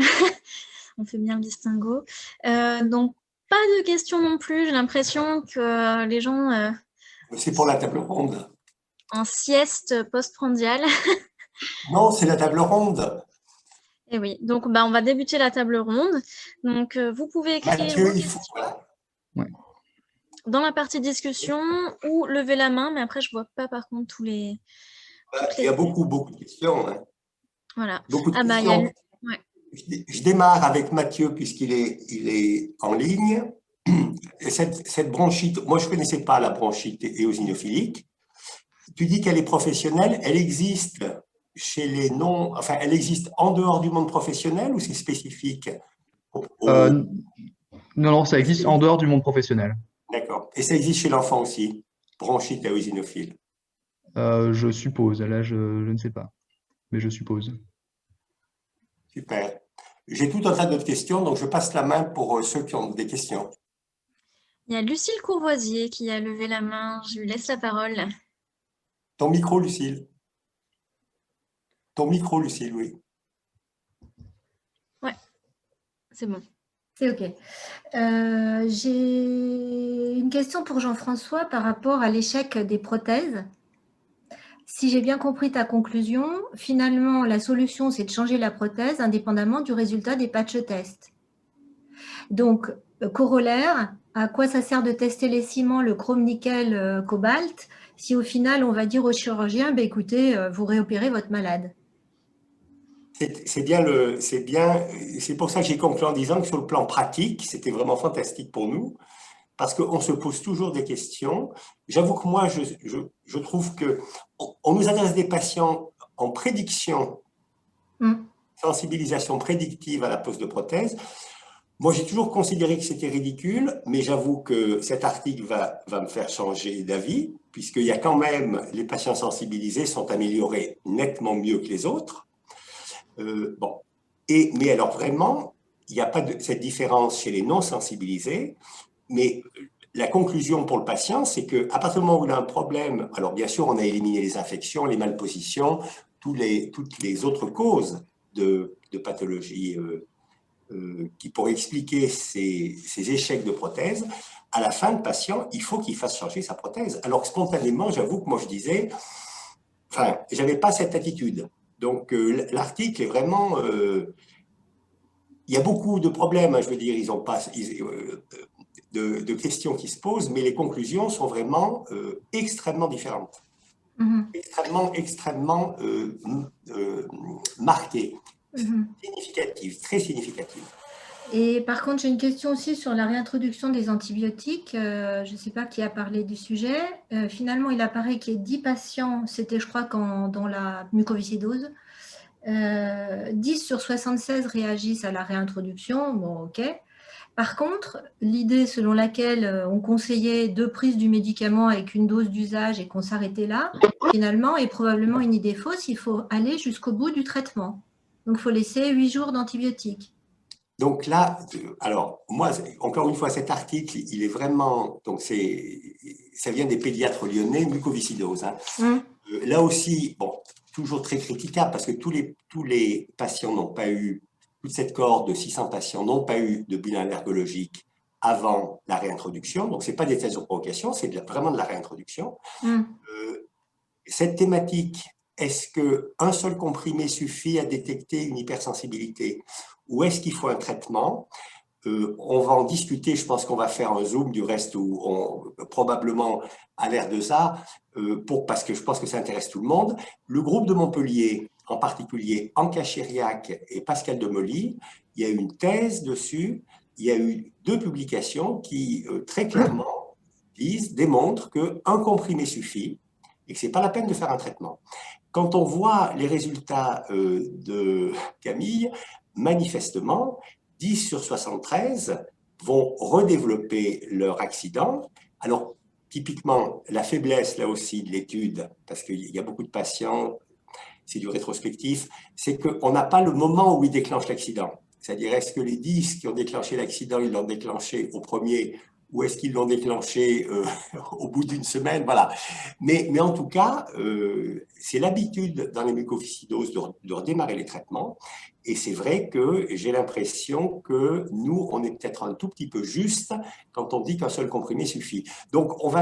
S1: On fait bien le distinguo. Donc, pas de questions non plus. J'ai l'impression que les gens...
S4: c'est pour la table ronde.
S1: En sieste postprandiale.
S4: Non, c'est la table ronde.
S1: Et oui, donc on va débuter la table ronde. Donc, vous pouvez écrire...
S4: Mathieu, il faut...
S1: dans la partie discussion ou lever la main, mais après, je ne vois pas par contre tous les...
S4: Il y a beaucoup de questions. Hein.
S1: Voilà.
S4: Beaucoup de
S1: bah,
S4: questions.
S1: Ouais.
S4: Je démarre avec Mathieu puisqu'il est en ligne. Et cette bronchite, moi je ne connaissais pas la bronchite éosinophilique. Tu dis qu'elle est professionnelle, elle existe chez les non, enfin elle existe en dehors du monde professionnel ou c'est spécifique
S11: Non, ça existe en dehors du monde professionnel.
S4: D'accord. Et ça existe chez l'enfant aussi, bronchite éosinophile?
S11: Je suppose, là je ne sais pas, mais je suppose.
S4: Super. J'ai tout un tas d'autres questions, donc je passe la main pour ceux qui ont des questions.
S1: Il y a Lucille Courvoisier qui a levé la main. Je lui laisse la parole.
S4: Ton micro, Lucille. Ton micro, Lucille, oui.
S1: Ouais, c'est bon.
S12: C'est OK. J'ai une question pour Jean-François par rapport à l'échec des prothèses. Si j'ai bien compris ta conclusion, finalement, la solution, c'est de changer la prothèse indépendamment du résultat des patch tests. Donc, corollaire, à quoi ça sert de tester les ciments, le chrome, nickel, cobalt, si au final, on va dire au chirurgien, bah, écoutez, vous réopérez votre malade?
S4: C'est pour ça que j'ai conclu en disant que sur le plan pratique, c'était vraiment fantastique pour nous, parce qu'on se pose toujours des questions. J'avoue que moi, je trouve qu'on nous adresse des patients en prédiction, sensibilisation prédictive à la pose de prothèse. Moi, j'ai toujours considéré que c'était ridicule, mais j'avoue que cet article va me faire changer d'avis, puisqu'il y a quand même, les patients sensibilisés sont améliorés nettement mieux que les autres. Bon. Mais alors vraiment, il n'y a pas cette différence chez les non sensibilisés, mais la conclusion pour le patient, c'est qu'à partir du moment où il a un problème, alors bien sûr, on a éliminé les infections, les malpositions, toutes les autres causes de pathologie qui pourraient expliquer ces échecs de prothèse. À la fin, le patient, il faut qu'il fasse changer sa prothèse. Alors spontanément, j'avoue que moi je disais, enfin, j'avais pas cette attitude. Donc l'article est vraiment, il y a beaucoup de problèmes, hein, je veux dire, ils n'ont pas de questions qui se posent, mais les conclusions sont vraiment extrêmement différentes, extrêmement marquées, significatives, très significatives.
S12: Et par contre, j'ai une question aussi sur la réintroduction des antibiotiques. Je ne sais pas qui a parlé du sujet. Finalement, il apparaît qu'il y a 10 patients, c'était je crois dans la mucoviscidose, 10 sur 76 réagissent à la réintroduction. Bon, ok. Par contre, l'idée selon laquelle on conseillait 2 prises du médicament avec une dose d'usage et qu'on s'arrêtait là, finalement, est probablement une idée fausse. Il faut aller jusqu'au bout du traitement. Donc, il faut laisser 8 jours d'antibiotiques.
S4: Donc là, alors moi, encore une fois, cet article, il est vraiment, donc ça vient des pédiatres lyonnais, mucoviscidose. Hein. Là aussi, bon, toujours très critiquable parce que tous les patients n'ont pas eu, toute cette cohorte de 600 patients n'ont pas eu de bilan allergologique avant la réintroduction. Donc, ce n'est pas des tests de provocation, c'est vraiment de la réintroduction. Cette thématique, est-ce qu'un seul comprimé suffit à détecter une hypersensibilité ou est-ce qu'il faut un traitement? On va en discuter, je pense qu'on va faire un zoom du reste où probablement à l'air de ça, parce que je pense que ça intéresse tout le monde. Le groupe de Montpellier, en particulier Anka Chiriac et Pascal Demolly, il y a eu une thèse dessus, il y a eu 2 publications qui très clairement démontrent qu'un comprimé suffit et que ce n'est pas la peine de faire un traitement. Quand on voit les résultats de Camille, manifestement, 10 sur 73 vont redévelopper leur accident. Alors, typiquement, la faiblesse, là aussi, de l'étude, parce qu'il y a beaucoup de patients, c'est du rétrospectif, c'est qu'on n'a pas le moment où ils déclenchent l'accident. C'est-à-dire, est-ce que les 10 qui ont déclenché l'accident, ils l'ont déclenché au premier, ou est-ce qu'ils l'ont déclenché au bout d'une semaine? Voilà. Mais en tout cas, c'est l'habitude dans les mucoviscidoses de redémarrer les traitements. Et c'est vrai que j'ai l'impression que nous, on est peut-être un tout petit peu juste quand on dit qu'un seul comprimé suffit. Donc, on va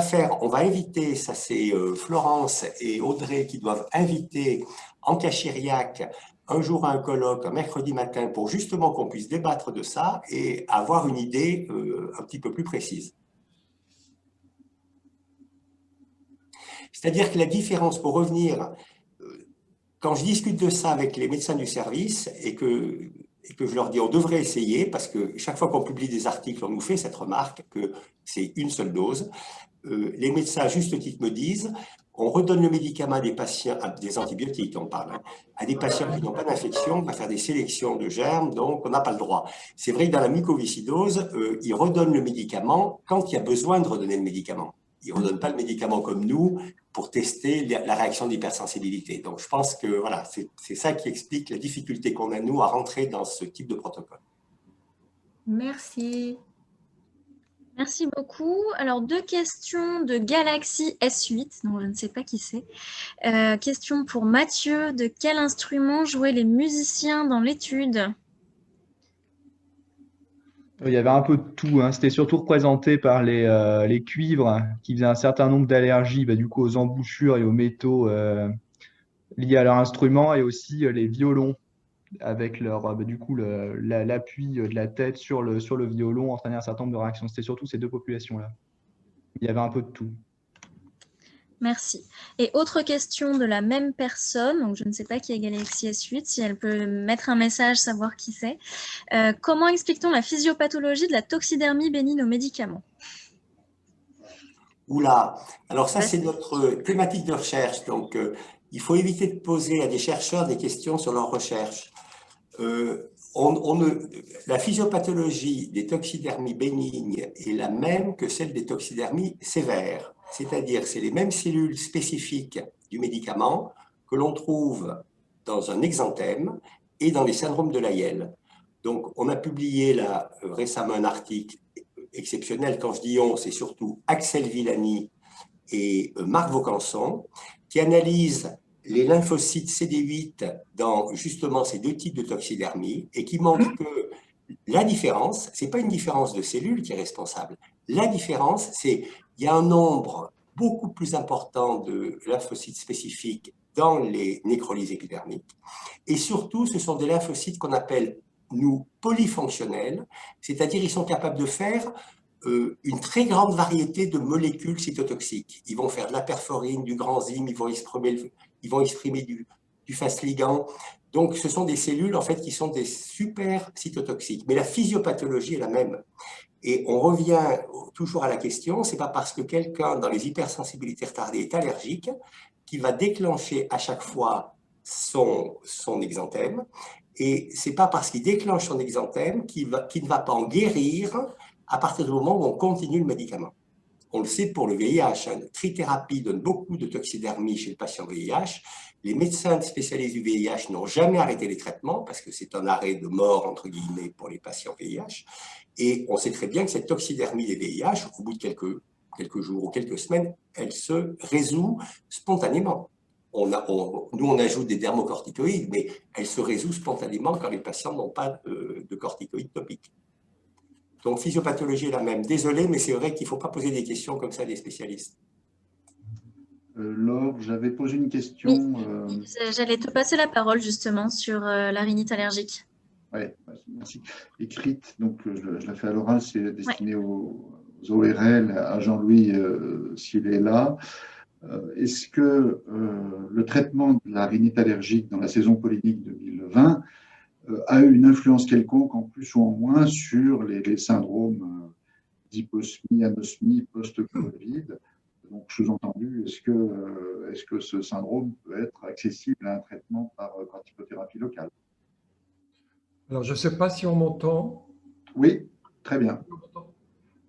S4: inviter, ça c'est Florence et Audrey qui doivent inviter Anka Chiriac un jour à un colloque, un mercredi matin, pour justement qu'on puisse débattre de ça et avoir une idée un petit peu plus précise. C'est-à-dire que la différence, pour revenir, quand je discute de ça avec les médecins du service et que je leur dis on devrait essayer, parce que chaque fois qu'on publie des articles, on nous fait cette remarque que c'est une seule dose, les médecins à juste titre me disent on redonne le médicament à des patients, des antibiotiques on parle, hein, à des patients qui n'ont pas d'infection, on va faire des sélections de germes, donc on n'a pas le droit. C'est vrai que dans la mucoviscidose, ils redonnent le médicament quand il y a besoin de redonner le médicament. Ils ne redonnent pas le médicament comme nous pour tester la réaction d'hypersensibilité. Donc je pense que voilà, c'est ça qui explique la difficulté qu'on a nous à rentrer dans ce type de protocole.
S12: Merci.
S1: Merci beaucoup. Alors, 2 questions de Galaxy S8, donc je ne sais pas qui c'est. Question pour Mathieu. De quel instrument jouaient les musiciens dans l'étude?
S11: Il y avait un peu de tout, hein. C'était surtout représenté par les cuivres hein, qui faisaient un certain nombre d'allergies du coup aux embouchures et aux métaux liés à leur instrument, et aussi les violons avec leur, du coup l'appui de la tête sur le violon entraînait un certain nombre de réactions. C'était surtout ces 2 populations-là. Il y avait un peu de tout.
S1: Merci. Et autre question de la même personne, donc je ne sais pas qui est Galaxy S8, si elle peut mettre un message, savoir qui c'est. Comment explique-t-on la physiopathologie de la toxidermie bénigne aux médicaments?
S4: Oula, alors ça c'est notre thématique de recherche, donc il faut éviter de poser à des chercheurs des questions sur leur recherche. La physiopathologie des toxidermies bénignes est la même que celle des toxidermies sévères, c'est-à-dire c'est les mêmes cellules spécifiques du médicament que l'on trouve dans un exanthème et dans les syndromes de Lyell. Donc on a publié là récemment un article exceptionnel, quand je dis on, c'est surtout Axel Villani et Marc Vaucanson, qui analysent les lymphocytes CD8 dans justement ces 2 types de toxidermie et qui montrent que la différence, ce n'est pas une différence de cellules qui est responsable. La différence, c'est qu'il y a un nombre beaucoup plus important de lymphocytes spécifiques dans les nécrolyses épidermiques. Et surtout, ce sont des lymphocytes qu'on appelle, nous, polyfonctionnels, c'est-à-dire ils sont capables de faire une très grande variété de molécules cytotoxiques. Ils vont faire de la perforine, du granzyme, ils vont exprimer du fast ligand. Donc, ce sont des cellules en fait qui sont des super cytotoxiques. Mais la physiopathologie est la même. Et on revient toujours à la question, c'est pas parce que quelqu'un dans les hypersensibilités retardées est allergique qui va déclencher à chaque fois son exanthème. Et c'est pas parce qu'il déclenche son exanthème qu'il ne va pas en guérir à partir du moment où on continue le médicament. On le sait pour le VIH, la trithérapie donne beaucoup de toxidermie chez le patient VIH. Les médecins spécialistes du VIH n'ont jamais arrêté les traitements parce que c'est un arrêt de mort, entre guillemets, pour les patients VIH. Et on sait très bien que cette toxidermie des VIH, au bout de quelques jours ou quelques semaines, elle se résout spontanément. Nous, on ajoute des dermocorticoïdes, mais elle se résout spontanément quand les patients n'ont pas de corticoïdes topiques. Donc, physiopathologie est la même. Désolé, mais c'est vrai qu'il ne faut pas poser des questions comme ça à des spécialistes.
S9: Laure, j'avais posé une question.
S1: Oui, j'allais te passer la parole justement sur la rhinite allergique.
S9: Oui, merci. Écrite, donc je la fais à l'oral, c'est destiné aux ORL, à Jean-Louis s'il est là. Est-ce que le traitement de la rhinite allergique dans la saison pollinique 2020 a eu une influence quelconque, en plus ou en moins, sur les syndromes d'hyposmie, anosmie, post-Covid? Donc, sous-entendu, est-ce que ce syndrome peut être accessible à un traitement par typothérapie locale?
S13: Alors, je ne sais pas si on m'entend.
S9: Oui, très bien.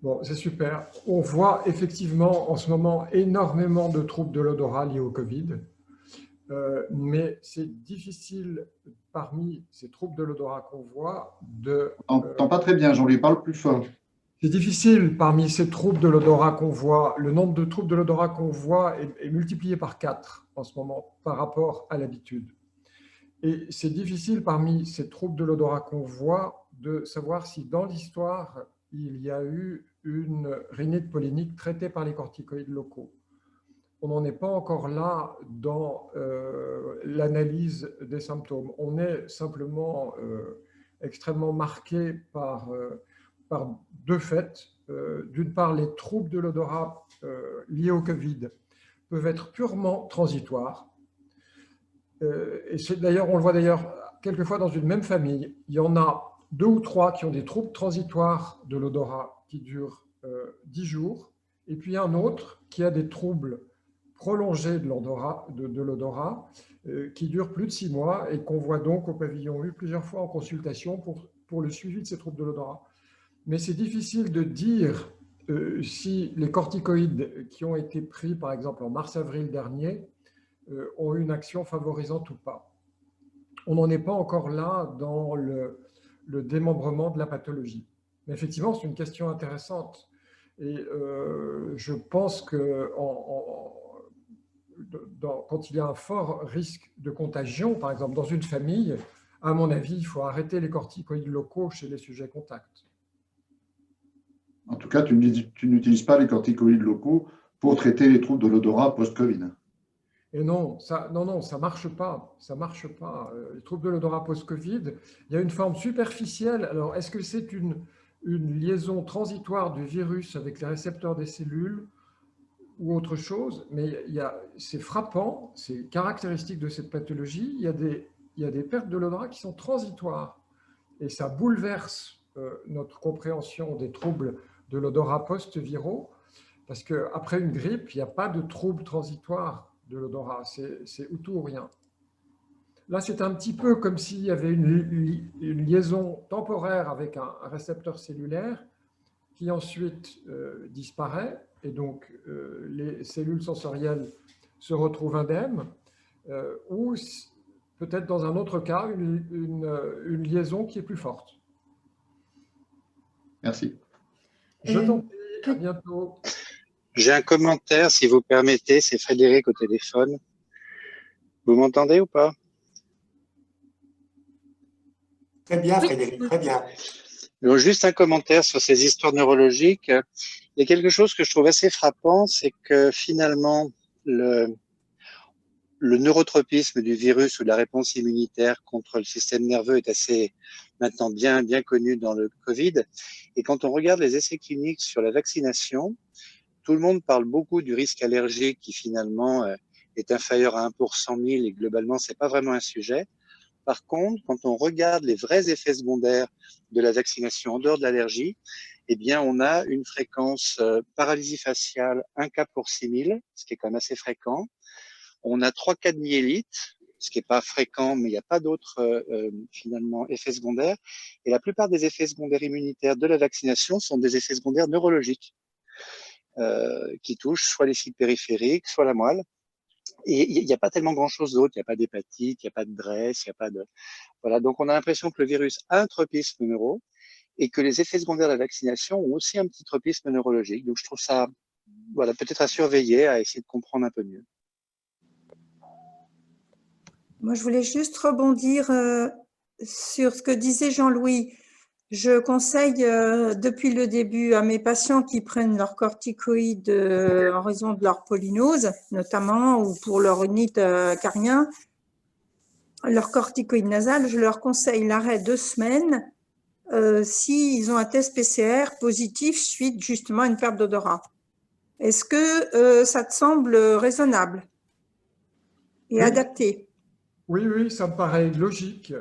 S13: Bon, c'est super. On voit effectivement en ce moment énormément de troubles de l'odorat liés au Covid, mais c'est difficile parmi ces troubles de l'odorat qu'on voit de…
S9: On n'entend pas très bien, j'en lui parle plus fort.
S13: C'est difficile parmi ces troubles de l'odorat qu'on voit, le nombre de troubles de l'odorat qu'on voit est multiplié par 4 en ce moment par rapport à l'habitude. Et c'est difficile parmi ces troubles de l'odorat qu'on voit de savoir si dans l'histoire, il y a eu une rhinite pollinique traitée par les corticoïdes locaux. On n'en est pas encore là dans l'analyse des symptômes. On est simplement extrêmement marqué par 2 faits. D'une part, les troubles de l'odorat liés au Covid, peuvent être purement transitoires. Et d'ailleurs, on le voit d'ailleurs quelquefois dans une même famille. Il y en a 2 ou 3 qui ont des troubles transitoires de l'odorat qui durent 10 jours, et puis un autre qui a des troubles prolongés de l'odorat qui durent plus de 6 mois et qu'on voit donc au pavillon U plusieurs fois en consultation pour le suivi de ces troubles de l'odorat. Mais c'est difficile de dire si les corticoïdes qui ont été pris, par exemple, en mars-avril dernier, ont une action favorisante ou pas. On n'en est pas encore là dans le démembrement de la pathologie. Mais effectivement, c'est une question intéressante. Et je pense que quand il y a un fort risque de contagion, par exemple dans une famille, à mon avis, il faut arrêter les corticoïdes locaux chez les sujets contacts.
S9: En tout cas, tu n'utilises pas les corticoïdes locaux pour traiter les troubles de l'odorat post-Covid.
S13: Et non, ça marche pas. Ça marche pas. Les troubles de l'odorat post-Covid, il y a une forme superficielle. Alors, est-ce que c'est une liaison transitoire du virus avec les récepteurs des cellules ou autre chose? Mais c'est frappant, c'est caractéristique de cette pathologie. Il y a des pertes de l'odorat qui sont transitoires. Et ça bouleverse notre compréhension des troubles de l'odorat post-viraux, parce qu'après une grippe, il n'y a pas de troubles transitoires de l'odorat, c'est ou tout ou rien. Là, c'est un petit peu comme s'il y avait une liaison temporaire avec un récepteur cellulaire qui ensuite disparaît, et donc les cellules sensorielles se retrouvent indemnes, ou peut-être dans un autre cas, une liaison qui est plus forte.
S9: Merci.
S13: Je t'en prie, à bientôt.
S14: J'ai un commentaire, si vous permettez, c'est Frédéric au téléphone. Vous m'entendez ou pas?
S4: Très bien, Frédéric, très bien.
S14: Donc, juste un commentaire sur ces histoires neurologiques. Il y a quelque chose que je trouve assez frappant, c'est que finalement, le neurotropisme du virus ou de la réponse immunitaire contre le système nerveux est assez maintenant bien connu dans le Covid. Et quand on regarde les essais cliniques sur la vaccination, tout le monde parle beaucoup du risque allergique qui finalement est inférieur à 1 pour 100 000 et globalement, c'est pas vraiment un sujet. Par contre, quand on regarde les vrais effets secondaires de la vaccination en dehors de l'allergie, eh bien, on a une fréquence paralysie faciale 1 cas pour 6 000, ce qui est quand même assez fréquent. On a 3 cas de myélite, ce qui n'est pas fréquent, mais il n'y a pas d'autres finalement effets secondaires. Et la plupart des effets secondaires immunitaires de la vaccination sont des effets secondaires neurologiques qui touchent soit les cycles périphériques, soit la moelle. Et il n'y a pas tellement grand-chose d'autre. Il n'y a pas d'hépatite, il n'y a pas de dresse, il n'y a pas de... Voilà, donc on a l'impression que le virus a un tropisme neuro et que les effets secondaires de la vaccination ont aussi un petit tropisme neurologique. Donc je trouve ça, voilà, peut-être à surveiller, à essayer de comprendre un peu mieux.
S15: Moi, je voulais juste rebondir sur ce que disait Jean-Louis. Je conseille depuis le début à mes patients qui prennent leurs corticoïdes en raison de leur polynose, notamment, ou pour leur rhinite carien, leur corticoïde nasal, je leur conseille l'arrêt 2 semaines s'ils ont un test PCR positif suite justement à une perte d'odorat. Est-ce que ça te semble raisonnable et adapté?
S13: Oui, ça me paraît logique.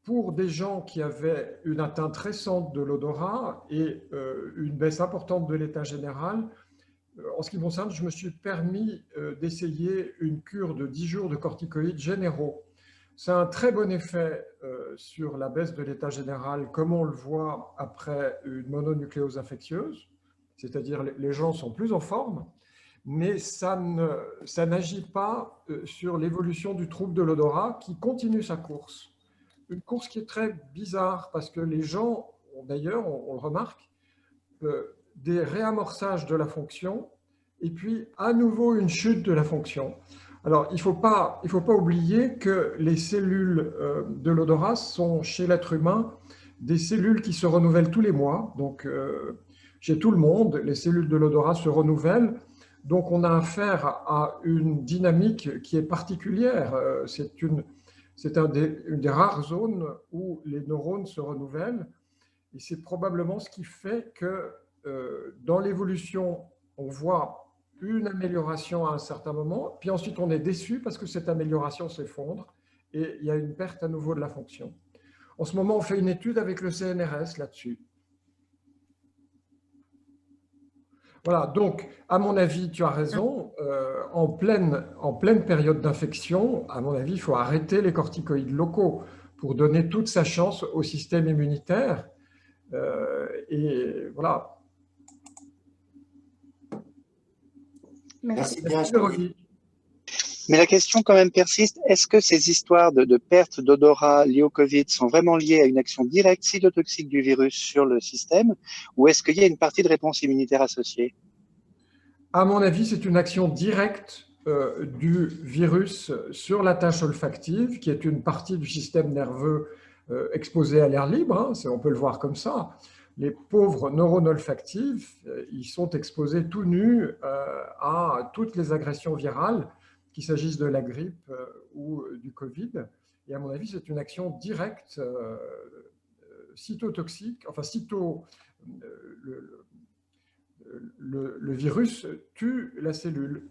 S13: Pour des gens qui avaient une atteinte récente de l'odorat et une baisse importante de l'état général, en ce qui me concerne, je me suis permis d'essayer une cure de 10 jours de corticoïdes généraux. Ça a un très bon effet sur la baisse de l'état général, comme on le voit après une mononucléose infectieuse, c'est-à-dire les gens sont plus en forme, mais ça n'agit pas sur l'évolution du trouble de l'odorat qui continue sa course. Une course qui est très bizarre parce que les gens, d'ailleurs, on le remarque, des réamorçages de la fonction et puis à nouveau une chute de la fonction. Alors, il ne faut pas oublier que les cellules de l'odorat sont, chez l'être humain, des cellules qui se renouvellent tous les mois. Donc, chez tout le monde, les cellules de l'odorat se renouvellent. Donc, on a affaire à une dynamique qui est particulière. C'est une des rares zones où les neurones se renouvellent. Et c'est probablement ce qui fait que dans l'évolution, on voit une amélioration à un certain moment, puis ensuite on est déçu parce que cette amélioration s'effondre et il y a une perte à nouveau de la fonction. En ce moment, on fait une étude avec le CNRS là-dessus. Voilà, donc, à mon avis, tu as raison, en pleine période d'infection, à mon avis, il faut arrêter les corticoïdes locaux pour donner toute sa chance au système immunitaire. Et voilà.
S4: Merci bien, Jean-Louis.
S14: Mais la question quand même persiste, est-ce que ces histoires de perte d'odorat liées au Covid sont vraiment liées à une action directe cytotoxique du virus sur le système, ou est-ce qu'il y a une partie de réponse immunitaire associée?
S13: À mon avis, c'est une action directe du virus sur la tâche olfactive, qui est une partie du système nerveux exposé à l'air libre, hein, on peut le voir comme ça. Les pauvres neurones olfactifs, ils sont exposés tout nus à toutes les agressions virales, qu'il s'agisse de la grippe ou du Covid. Et à mon avis, c'est une action directe cytotoxique, enfin le virus tue la cellule,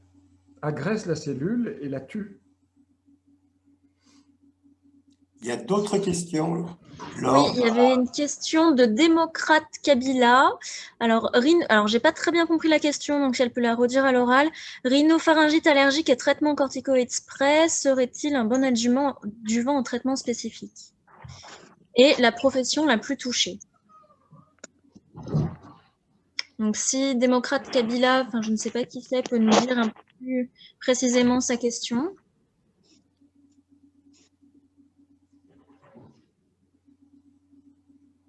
S13: agresse la cellule et la tue.
S4: Il y a d'autres questions?
S1: Oui, il y avait une question de démocrate Kabila. Alors, j'ai pas très bien compris la question, donc si elle peut la redire à l'oral. Rhinopharyngite allergique et traitement corticoïde spray serait-il un bon adjuvant au traitement spécifique? Et la profession la plus touchée. Donc, si démocrate Kabila, enfin, je ne sais pas qui c'est, peut nous dire un peu plus précisément sa question.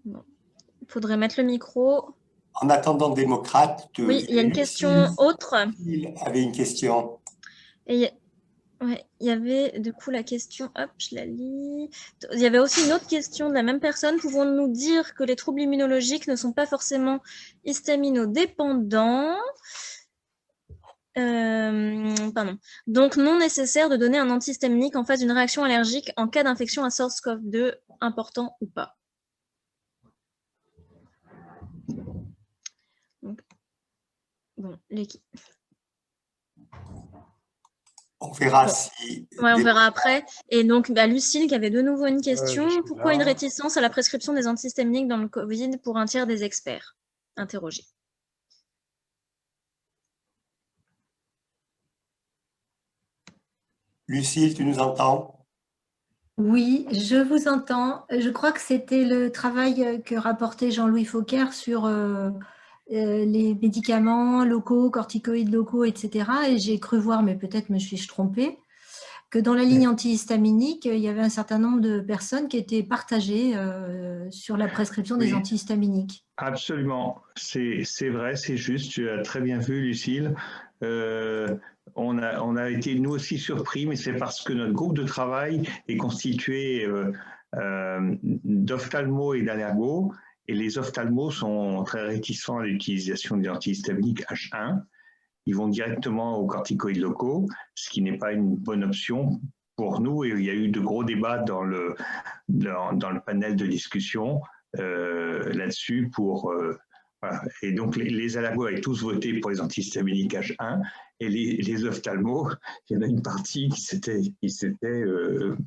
S1: Il faudrait mettre le micro.
S4: En attendant, démocrate.
S1: Oui, il y a une question autre.
S4: Il avait une question.
S1: Et ouais, il y avait du coup la question, hop, je la lis. Il y avait aussi une autre question de la même personne. Pouvons-nous dire que les troubles immunologiques ne sont pas forcément histaminodépendants? Pardon. Donc non nécessaire de donner un antihistaminique en face d'une réaction allergique en cas d'infection à SARS-CoV-2, important ou pas. Donc, bon,
S4: on verra si...
S1: Ouais, on verra après. Et donc, Lucille qui avait de nouveau une question. Pourquoi une réticence à la prescription des antihistaminiques dans le Covid pour un tiers des experts interrogés?
S4: Lucille, tu nous entends?
S12: Oui, je vous entends. Je crois que c'était le travail que rapportait Jean-Louis Fauquer sur les médicaments locaux, corticoïdes locaux, etc. Et j'ai cru voir, mais peut-être me suis-je trompée, que dans la ligne antihistaminique, il y avait un certain nombre de personnes qui étaient partagées sur la prescription des antihistaminiques.
S3: Absolument, c'est vrai, c'est juste, tu as très bien vu, Lucille. On a été nous aussi surpris, mais c'est parce que notre groupe de travail est constitué d'ophtalmo et d'allergos, et les ophtalmos sont très réticents à l'utilisation des antihistaminiques H1. Ils vont directement aux corticoïdes locaux, ce qui n'est pas une bonne option pour nous, et il y a eu de gros débats dans le panel de discussion là-dessus voilà. Et donc les allergos avaient tous voté pour les antihistaminiques H1 et les ophtalmos, il y en a une partie qui s'était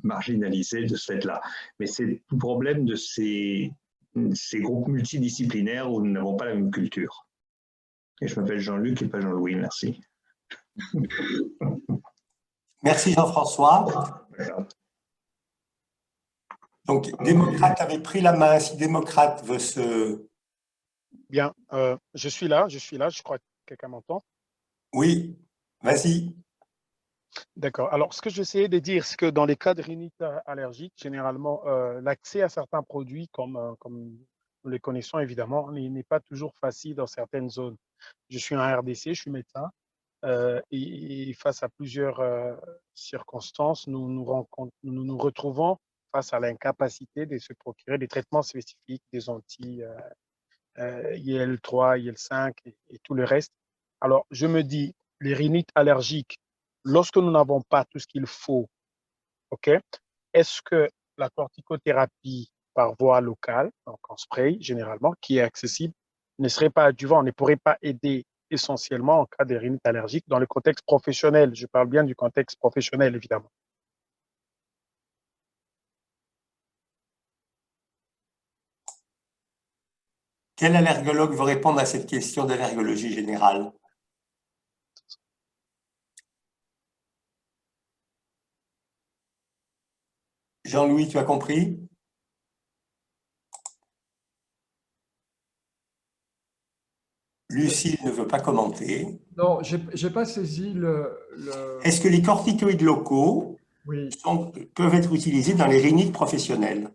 S3: marginalisée de ce fait-là. Mais c'est tout problème de ces groupes multidisciplinaires où nous n'avons pas la même culture. Et je m'appelle Jean-Luc et pas Jean-Louis, merci.
S4: Merci Jean-François. Donc, démocrate avait pris la main. Si démocrate veut se...
S16: Bien, je suis là, je crois que quelqu'un m'entend.
S4: Oui, vas-y.
S16: D'accord. Alors, ce que j'essayais de dire, c'est que dans les cas de rhinite allergique, généralement, l'accès à certains produits, comme nous les connaissons évidemment, n'est pas toujours facile dans certaines zones. Je suis en RDC, je suis médecin, et face à plusieurs circonstances, nous nous retrouvons face à l'incapacité de se procurer des traitements spécifiques, des anti IL3, IL5 et tout le reste. Alors, je me dis, les rhinites allergiques, lorsque nous n'avons pas tout ce qu'il faut, est-ce que la corticothérapie par voie locale, donc en spray généralement, qui est accessible, ne serait pas adjuvant, ne pourrait pas aider essentiellement en cas de rhinite allergique dans le contexte professionnel. Je parle bien du contexte professionnel, évidemment.
S4: Quel allergologue veut répondre à cette question d'allergologie générale? Jean-Louis, tu as compris? Lucille ne veut pas commenter.
S13: Non, je n'ai pas saisi
S4: Est-ce que les corticoïdes locaux peuvent être utilisés dans les rhinites professionnelles?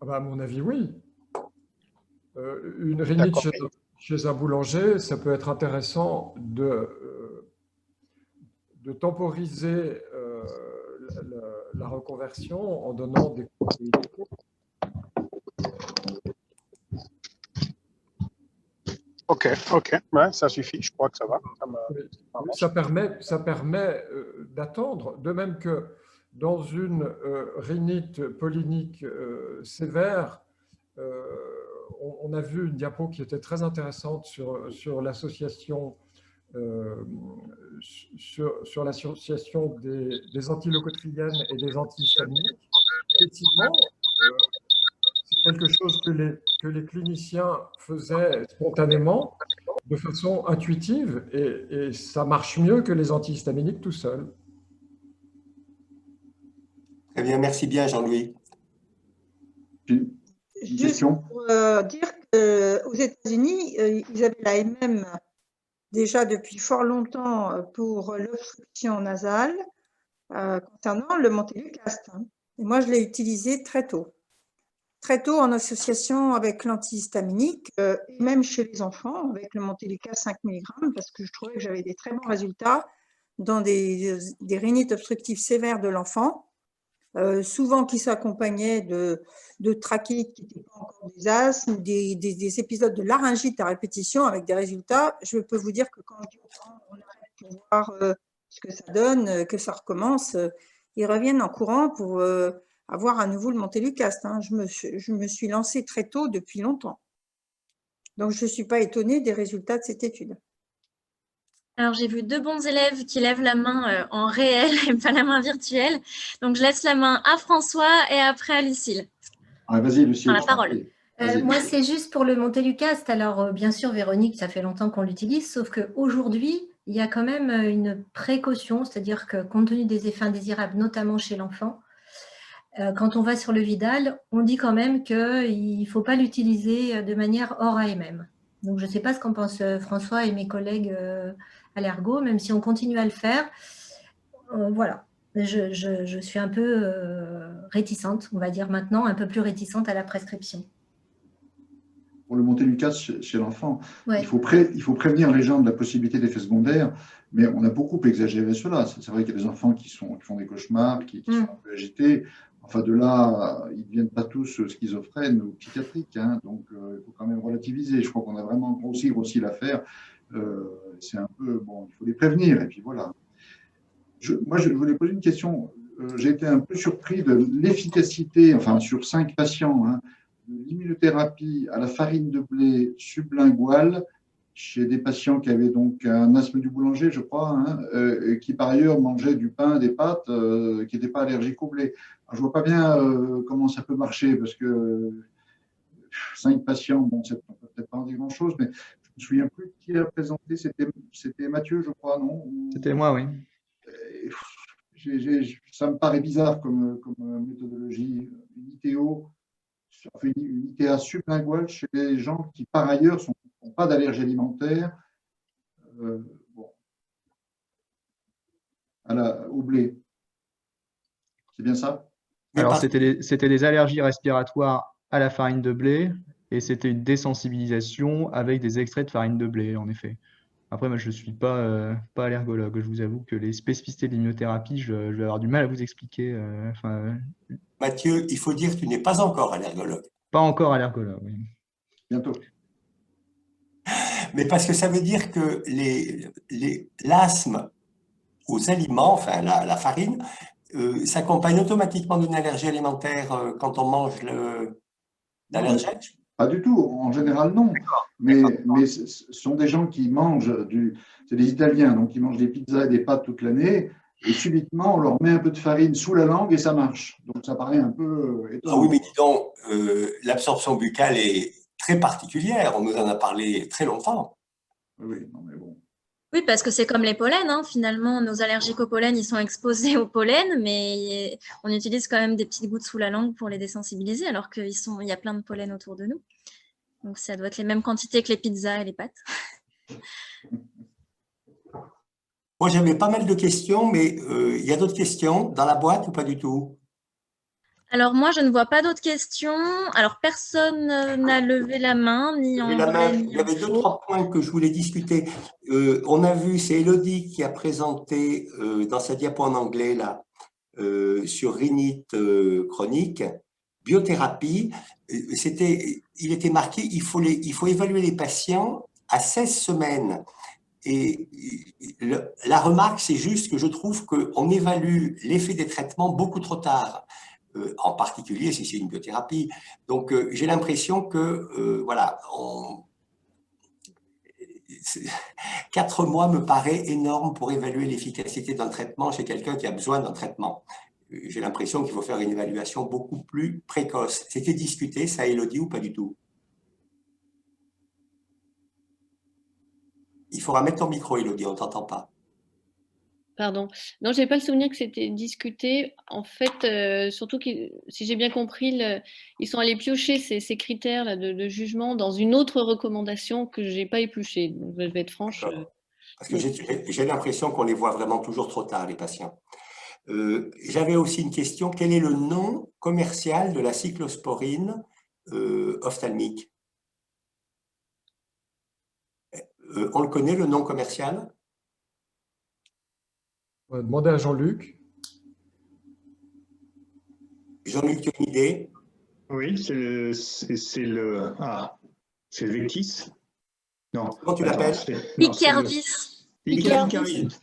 S13: Ah bah, à mon avis, oui. Une rhinite chez un boulanger, ça peut être intéressant de temporiser la reconversion en donnant des corticoïdes locaux.
S16: Ok, ouais, ça suffit, je crois que ça va.
S13: Ça permet d'attendre, de même que dans une rhinite pollinique sévère, on a vu une diapo qui était très intéressante sur l'association des antileucotriènes et des antihistaminiques. Effectivement, c'est quelque chose que les cliniciens faisaient spontanément, de façon intuitive, et ça marche mieux que les antihistaminiques tout seuls.
S4: Très bien, merci bien Jean-Louis.
S15: Juste pour dire qu'aux États-Unis, ils avaient la MM déjà depuis fort longtemps pour l'obstruction nasale concernant le montelukast. Et moi, je l'ai utilisé très tôt en association avec l'antihistaminique, et même chez les enfants avec le montelukast 5 mg, parce que je trouvais que j'avais des très bons résultats dans des rhinites obstructives sévères de l'enfant. Souvent qui s'accompagnaient de trachéites qui n'étaient pas encore des asthmes, des épisodes de laryngite à répétition avec des résultats. Je peux vous dire que quand on arrête pour voir ce que ça donne, que ça recommence, ils reviennent en courant pour avoir à nouveau le montelukast. Je me suis lancée très tôt depuis longtemps. Donc, je ne suis pas étonnée des résultats de cette étude.
S1: Alors, j'ai vu 2 bons élèves qui lèvent la main en réel et pas la main virtuelle. Donc, je laisse la main à François et après à Lucille.
S9: Ah, vas-y, Lucille.
S1: La parole.
S12: Moi, c'est juste pour le montelukast. Alors, bien sûr, Véronique, ça fait longtemps qu'on l'utilise, sauf qu'aujourd'hui, il y a quand même une précaution, c'est-à-dire que compte tenu des effets indésirables, notamment chez l'enfant, quand on va sur le Vidal, on dit quand même qu'il ne faut pas l'utiliser de manière hors AMM. Donc, je ne sais pas ce qu'en pensent François et mes collègues allergo, même si on continue à le faire. Voilà, je suis un peu réticente, on va dire maintenant, un peu plus réticente à la prescription.
S9: Pour le montelukast chez l'enfant,
S12: ouais.
S9: il faut prévenir les gens de la possibilité d'effets secondaires, mais on a beaucoup exagéré cela. C'est vrai qu'il y a des enfants qui font des cauchemars, qui sont un peu agités. Enfin, de là, ils ne deviennent pas tous schizophrènes ou psychiatriques, donc il faut quand même relativiser. Je crois qu'on a vraiment grossi l'affaire. C'est un peu, bon, il faut les prévenir, et puis voilà. Moi, je voulais poser une question. J'ai été un peu surpris de l'efficacité, enfin, sur 5 patients, de l'immunothérapie à la farine de blé sublinguale chez des patients qui avaient donc un asthme du boulanger, je crois, et qui par ailleurs mangeaient du pain, des pâtes, qui n'étaient pas allergiques au blé. Alors, je ne vois pas bien comment ça peut marcher, parce que 5 patients, bon, ça ne peut peut-être pas en dire grand-chose, mais je ne me souviens plus qui a présenté, c'était Mathieu, je crois, non?
S11: C'était moi, oui.
S9: Ça me paraît bizarre comme méthodologie. Une ITO, une ITA sublinguale chez les gens qui, par ailleurs, n'ont pas d'allergie alimentaire au blé. C'est bien ça?
S11: Alors, c'était des allergies respiratoires à la farine de blé et c'était une désensibilisation avec des extraits de farine de blé, en effet. Après, moi, je ne suis pas allergologue. Je vous avoue que les spécificités de l'immunothérapie, je vais avoir du mal à vous expliquer.
S4: Mathieu, il faut dire que tu n'es pas encore allergologue.
S11: Pas encore allergologue, oui.
S9: Bientôt.
S4: Mais parce que ça veut dire que l'asthme aux aliments, enfin la farine, s'accompagne automatiquement d'une allergie alimentaire quand on mange l'allergène?
S9: Pas du tout, en général non. Mais ce sont des gens qui mangent c'est des Italiens, donc ils mangent des pizzas et des pâtes toute l'année, et subitement on leur met un peu de farine sous la langue et ça marche. Donc ça paraît un peu étonnant.
S4: Ah oui, mais dis donc, l'absorption buccale est très particulière, on nous en a parlé très longtemps.
S9: Oui, non mais bon.
S1: Oui, parce que c'est comme les pollens, hein. Finalement, nos allergiques au pollen, ils sont exposés au pollen, mais on utilise quand même des petites gouttes sous la langue pour les désensibiliser, alors qu'il y a plein de pollen autour de nous. Donc, ça doit être les mêmes quantités que les pizzas et les pâtes.
S4: Moi, j'avais pas mal de questions, mais il y a d'autres questions dans la boîte ou pas du tout?
S1: Alors, moi, je ne vois pas d'autres questions. Alors, personne n'a levé la main, ni en vrai, ni
S4: il y avait deux, trois points que je voulais discuter. On a vu, c'est Elodie qui a présenté dans sa diapo en anglais, là, sur rhinite chronique, biothérapie. Il était marqué, il faut évaluer les patients à 16 semaines. Et la remarque, c'est juste que je trouve qu'on évalue l'effet des traitements beaucoup trop tard. En particulier si c'est une biothérapie. Donc, j'ai l'impression que, voilà, 4 mois me paraît énorme pour évaluer l'efficacité d'un traitement chez quelqu'un qui a besoin d'un traitement. J'ai l'impression qu'il faut faire une évaluation beaucoup plus précoce. C'était discuté, ça, Elodie, ou pas du tout? Il faudra mettre ton micro, Elodie, on ne t'entend pas.
S5: Pardon. Non, je n'ai pas le souvenir que c'était discuté. En fait, surtout si j'ai bien compris, ils sont allés piocher ces critères là, de jugement dans une autre recommandation que je n'ai pas épluchée. Donc, je vais être franche.
S4: Parce que j'ai l'impression qu'on les voit vraiment toujours trop tard, les patients. J'avais aussi une question. Quel est le nom commercial de la cyclosporine ophtalmique? On le connaît, le nom commercial?
S13: On va demander à Jean-Luc.
S4: Jean-Luc, tu as une idée?
S3: Oui, c'est le Vectis. Non.
S4: Comment tu l'appelles?
S1: Ikervis.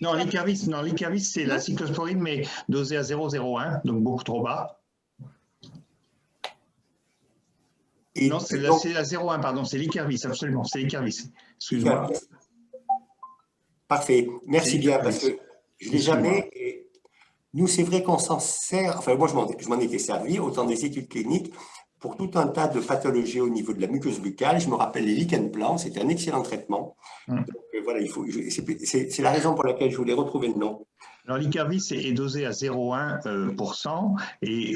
S3: Non, l'Ikervis, c'est la cyclosporine, mais dosée à 0,01, donc beaucoup trop bas. Non, c'est la 0,1, pardon, c'est l'Ikervis, absolument, c'est l'Ikervis. Excuse-moi.
S4: Parfait, merci bien, parce que je ne l'ai jamais. Et nous, c'est vrai qu'on s'en sert, enfin, moi, je m'en étais servi, autant des études cliniques, pour tout un tas de pathologies au niveau de la muqueuse buccale. Je me rappelle les lichen plans, c'était un excellent traitement. Donc, voilà, c'est la raison pour laquelle je voulais retrouver le nom.
S3: Alors, l'Ikervis est dosé à 0,1% et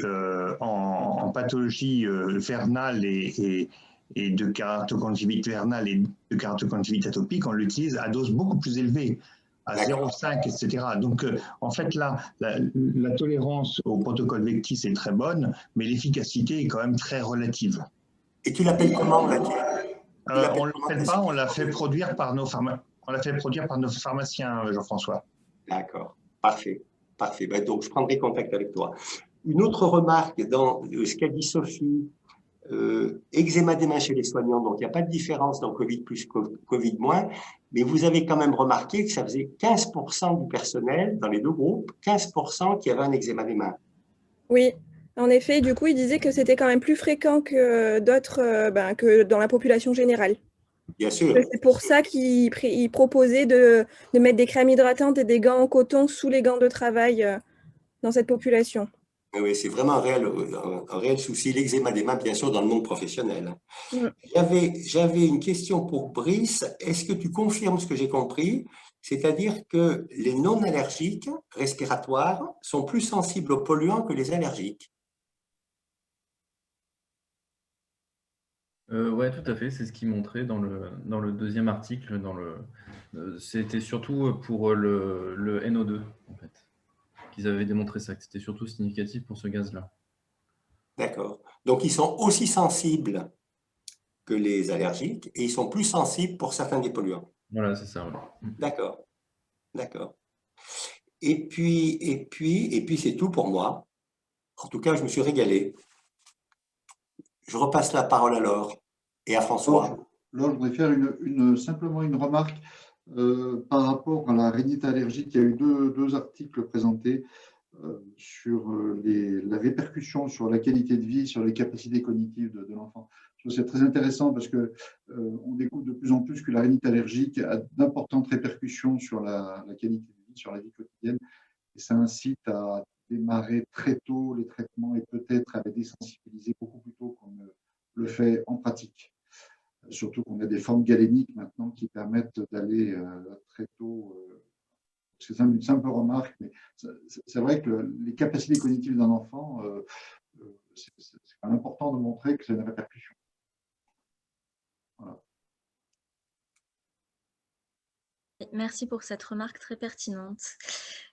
S3: en pathologie vernale et de keratoconjugite vernale et de keratoconjugite atopique, on l'utilise à dose beaucoup plus élevée, à 0,5, etc. Donc, en fait, là, la tolérance au protocole Vectis est très bonne, mais l'efficacité est quand même très relative.
S4: Et tu l'appelles comment, là?
S3: On ne l'appelle pas, on l'a fait produire par nos pharmaciens, Jean-François.
S4: D'accord, parfait. Parfait. Ben, donc, je prendrai contact avec toi. Une autre remarque dans ce qu'a dit Sophie, eczéma des mains chez les soignants, donc il n'y a pas de différence dans Covid plus, Covid moins, mais vous avez quand même remarqué que ça faisait 15% du personnel dans les deux groupes, 15% qui avait un eczéma des mains.
S10: Oui, en effet, du coup, il disait que c'était quand même plus fréquent que d'autres, que dans la population générale.
S4: Bien sûr.
S10: C'est pour ça qu'il proposait de mettre des crèmes hydratantes et des gants en coton sous les gants de travail dans cette population.
S4: Oui, c'est vraiment un réel souci, l'eczéma des mains, bien sûr, dans le monde professionnel. J'avais une question pour Brice. Est-ce que tu confirmes ce que j'ai compris? C'est-à-dire que les non-allergiques respiratoires sont plus sensibles aux polluants que les allergiques?
S7: Oui, tout à fait. C'est ce qu'il montrait dans le deuxième article. C'était surtout pour le NO2, en fait. Qu'ils avaient démontré ça, que c'était surtout significatif pour ce gaz-là.
S4: D'accord. Donc, ils sont aussi sensibles que les allergiques et ils sont plus sensibles pour certains des polluants.
S7: Voilà, c'est ça. Ouais.
S4: D'accord. D'accord. Et puis c'est tout pour moi. En tout cas, je me suis régalé. Je repasse la parole à Laure et à François.
S9: Là, je voudrais faire simplement une remarque. Par rapport à la rhinite allergique, il y a eu deux articles présentés. sur la répercussion sur la qualité de vie, sur les capacités cognitives de l'enfant. Je trouve que c'est très intéressant parce qu'on découvre de plus en plus que la rhinite allergique a d'importantes répercussions sur la qualité de vie, sur la vie quotidienne. Et ça incite à démarrer très tôt les traitements et peut-être à les désensibiliser beaucoup plus tôt qu'on ne le fait en pratique. Surtout qu'on a des formes galéniques maintenant qui permettent d'aller très tôt. C'est une simple remarque, mais c'est vrai que les capacités cognitives d'un enfant, c'est quand même important de montrer que c'est une répercussion. Voilà.
S1: Merci pour cette remarque très pertinente.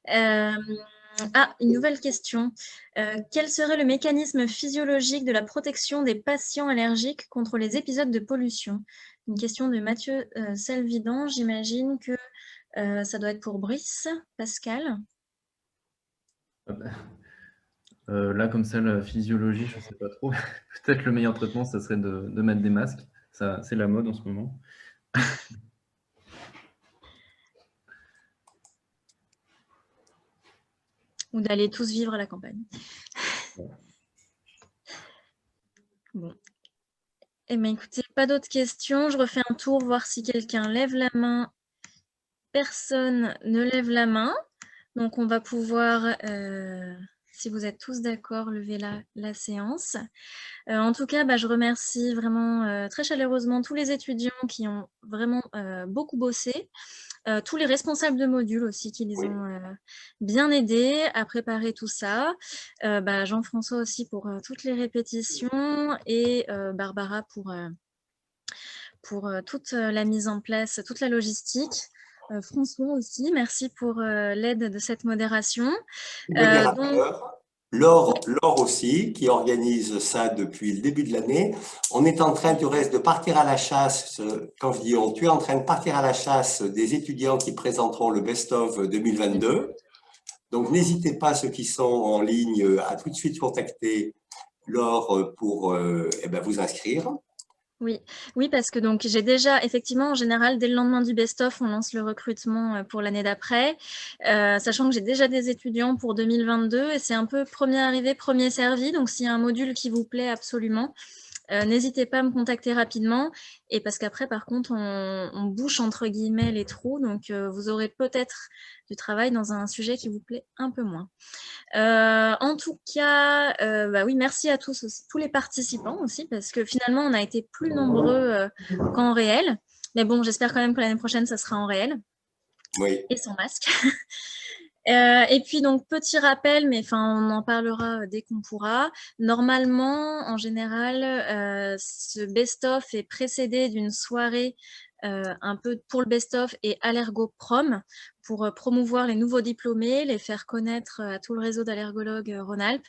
S1: Une nouvelle question. Quel serait le mécanisme physiologique de la protection des patients allergiques contre les épisodes de pollution? Une question de Mathieu Selvidan. J'imagine que ça doit être pour Brice. Pascal?
S7: Là, comme ça, la physiologie, je ne sais pas trop. Peut-être le meilleur traitement, ça serait de mettre des masques. C'est la mode en ce moment.
S1: Ou d'aller tous vivre à la campagne. Bon. Eh bien, écoutez, pas d'autres questions. Je refais un tour, voir si quelqu'un lève la main. Personne ne lève la main. Donc, on va pouvoir, si vous êtes tous d'accord, lever la séance. En tout cas, je remercie vraiment très chaleureusement tous les étudiants qui ont vraiment beaucoup bossé. Tous les responsables de modules aussi qui les ont bien aidés à préparer tout ça. Jean-François aussi pour toutes les répétitions et Barbara pour toute la mise en place, toute la logistique. François aussi, merci pour l'aide de cette modération.
S4: Laure aussi, qui organise ça depuis le début de l'année. On est en train du reste de partir à la chasse, quand je dis on, tu es en train de partir à la chasse des étudiants qui présenteront le best-of 2022. Donc n'hésitez pas, ceux qui sont en ligne, à tout de suite contacter Laure pour vous inscrire.
S1: Oui, parce que donc j'ai déjà, effectivement, en général, dès le lendemain du best-of, on lance le recrutement pour l'année d'après, sachant que j'ai déjà des étudiants pour 2022 et c'est un peu premier arrivé, premier servi. Donc, s'il y a un module qui vous plaît absolument, n'hésitez pas à me contacter rapidement. Et parce qu'après, par contre, on bouche entre guillemets les trous. Donc, vous aurez peut-être du travail dans un sujet qui vous plaît un peu moins. En tout cas, oui, merci à tous les participants aussi, parce que finalement, on a été plus nombreux qu'en réel. Mais bon, j'espère quand même que l'année prochaine, ça sera en réel.
S4: Oui.
S1: Et sans masque. Et puis, donc, petit rappel, mais on en parlera dès qu'on pourra. Normalement, en général, ce best-of est précédé d'une soirée un peu pour le best-of et Allergoprom pour promouvoir les nouveaux diplômés, les faire connaître à tout le réseau d'allergologues Rhône-Alpes.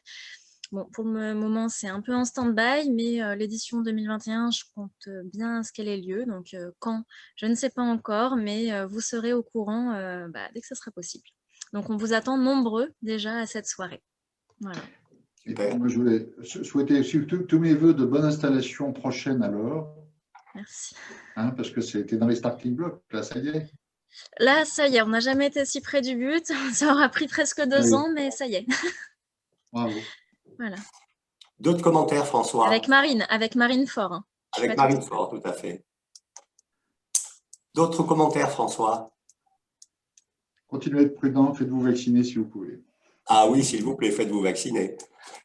S1: Bon, pour le moment, c'est un peu en stand-by, mais l'édition 2021, je compte bien à ce qu'elle ait lieu. Donc, quand, je ne sais pas encore, mais vous serez au courant dès que ce sera possible. Donc, on vous attend nombreux déjà à cette soirée. Voilà.
S9: Et puis, moi, je voulais souhaiter surtout tous mes voeux de bonne installation prochaine alors.
S1: Merci.
S9: Parce que c'était dans les starting blocks, là, ça y est.
S1: Là, ça y est, on n'a jamais été si près du but. Ça aura pris presque 2 ans, mais ça y est.
S9: Bravo.
S1: Voilà.
S4: D'autres commentaires, François?
S1: Avec Marine Faure. Hein.
S4: Avec Marine Faure, tout à fait. D'autres commentaires, François?
S9: Continuez à être prudent, faites-vous vacciner si vous pouvez.
S4: Ah oui, s'il vous plaît, faites-vous vacciner.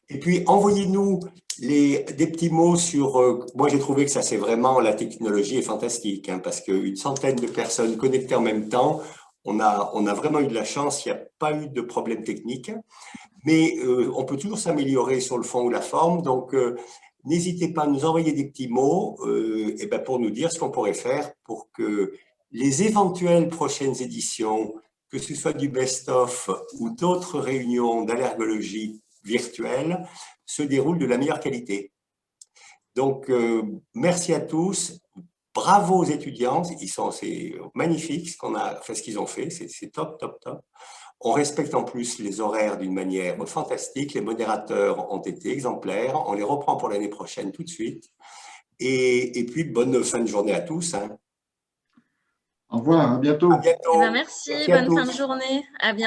S4: Et puis, envoyez-nous des petits mots sur... moi, j'ai trouvé que ça, c'est vraiment... La technologie est fantastique, parce qu'une centaine de personnes connectées en même temps, on a vraiment eu de la chance, il n'y a pas eu de problème technique. Mais on peut toujours s'améliorer sur le fond ou la forme. Donc, n'hésitez pas à nous envoyer des petits mots pour nous dire ce qu'on pourrait faire pour que les éventuelles prochaines éditions, que ce soit du best-of ou d'autres réunions d'allergologie virtuelle, se déroulent de la meilleure qualité. Donc, merci à tous. Bravo aux étudiants. C'est magnifique ce qu'ils ont fait. C'est top, top, top. On respecte en plus les horaires d'une manière fantastique. Les modérateurs ont été exemplaires. On les reprend pour l'année prochaine tout de suite. Et puis, bonne fin de journée à tous.
S9: Au revoir, à bientôt.
S4: À bientôt.
S1: Merci, bonne fin de journée. À bientôt.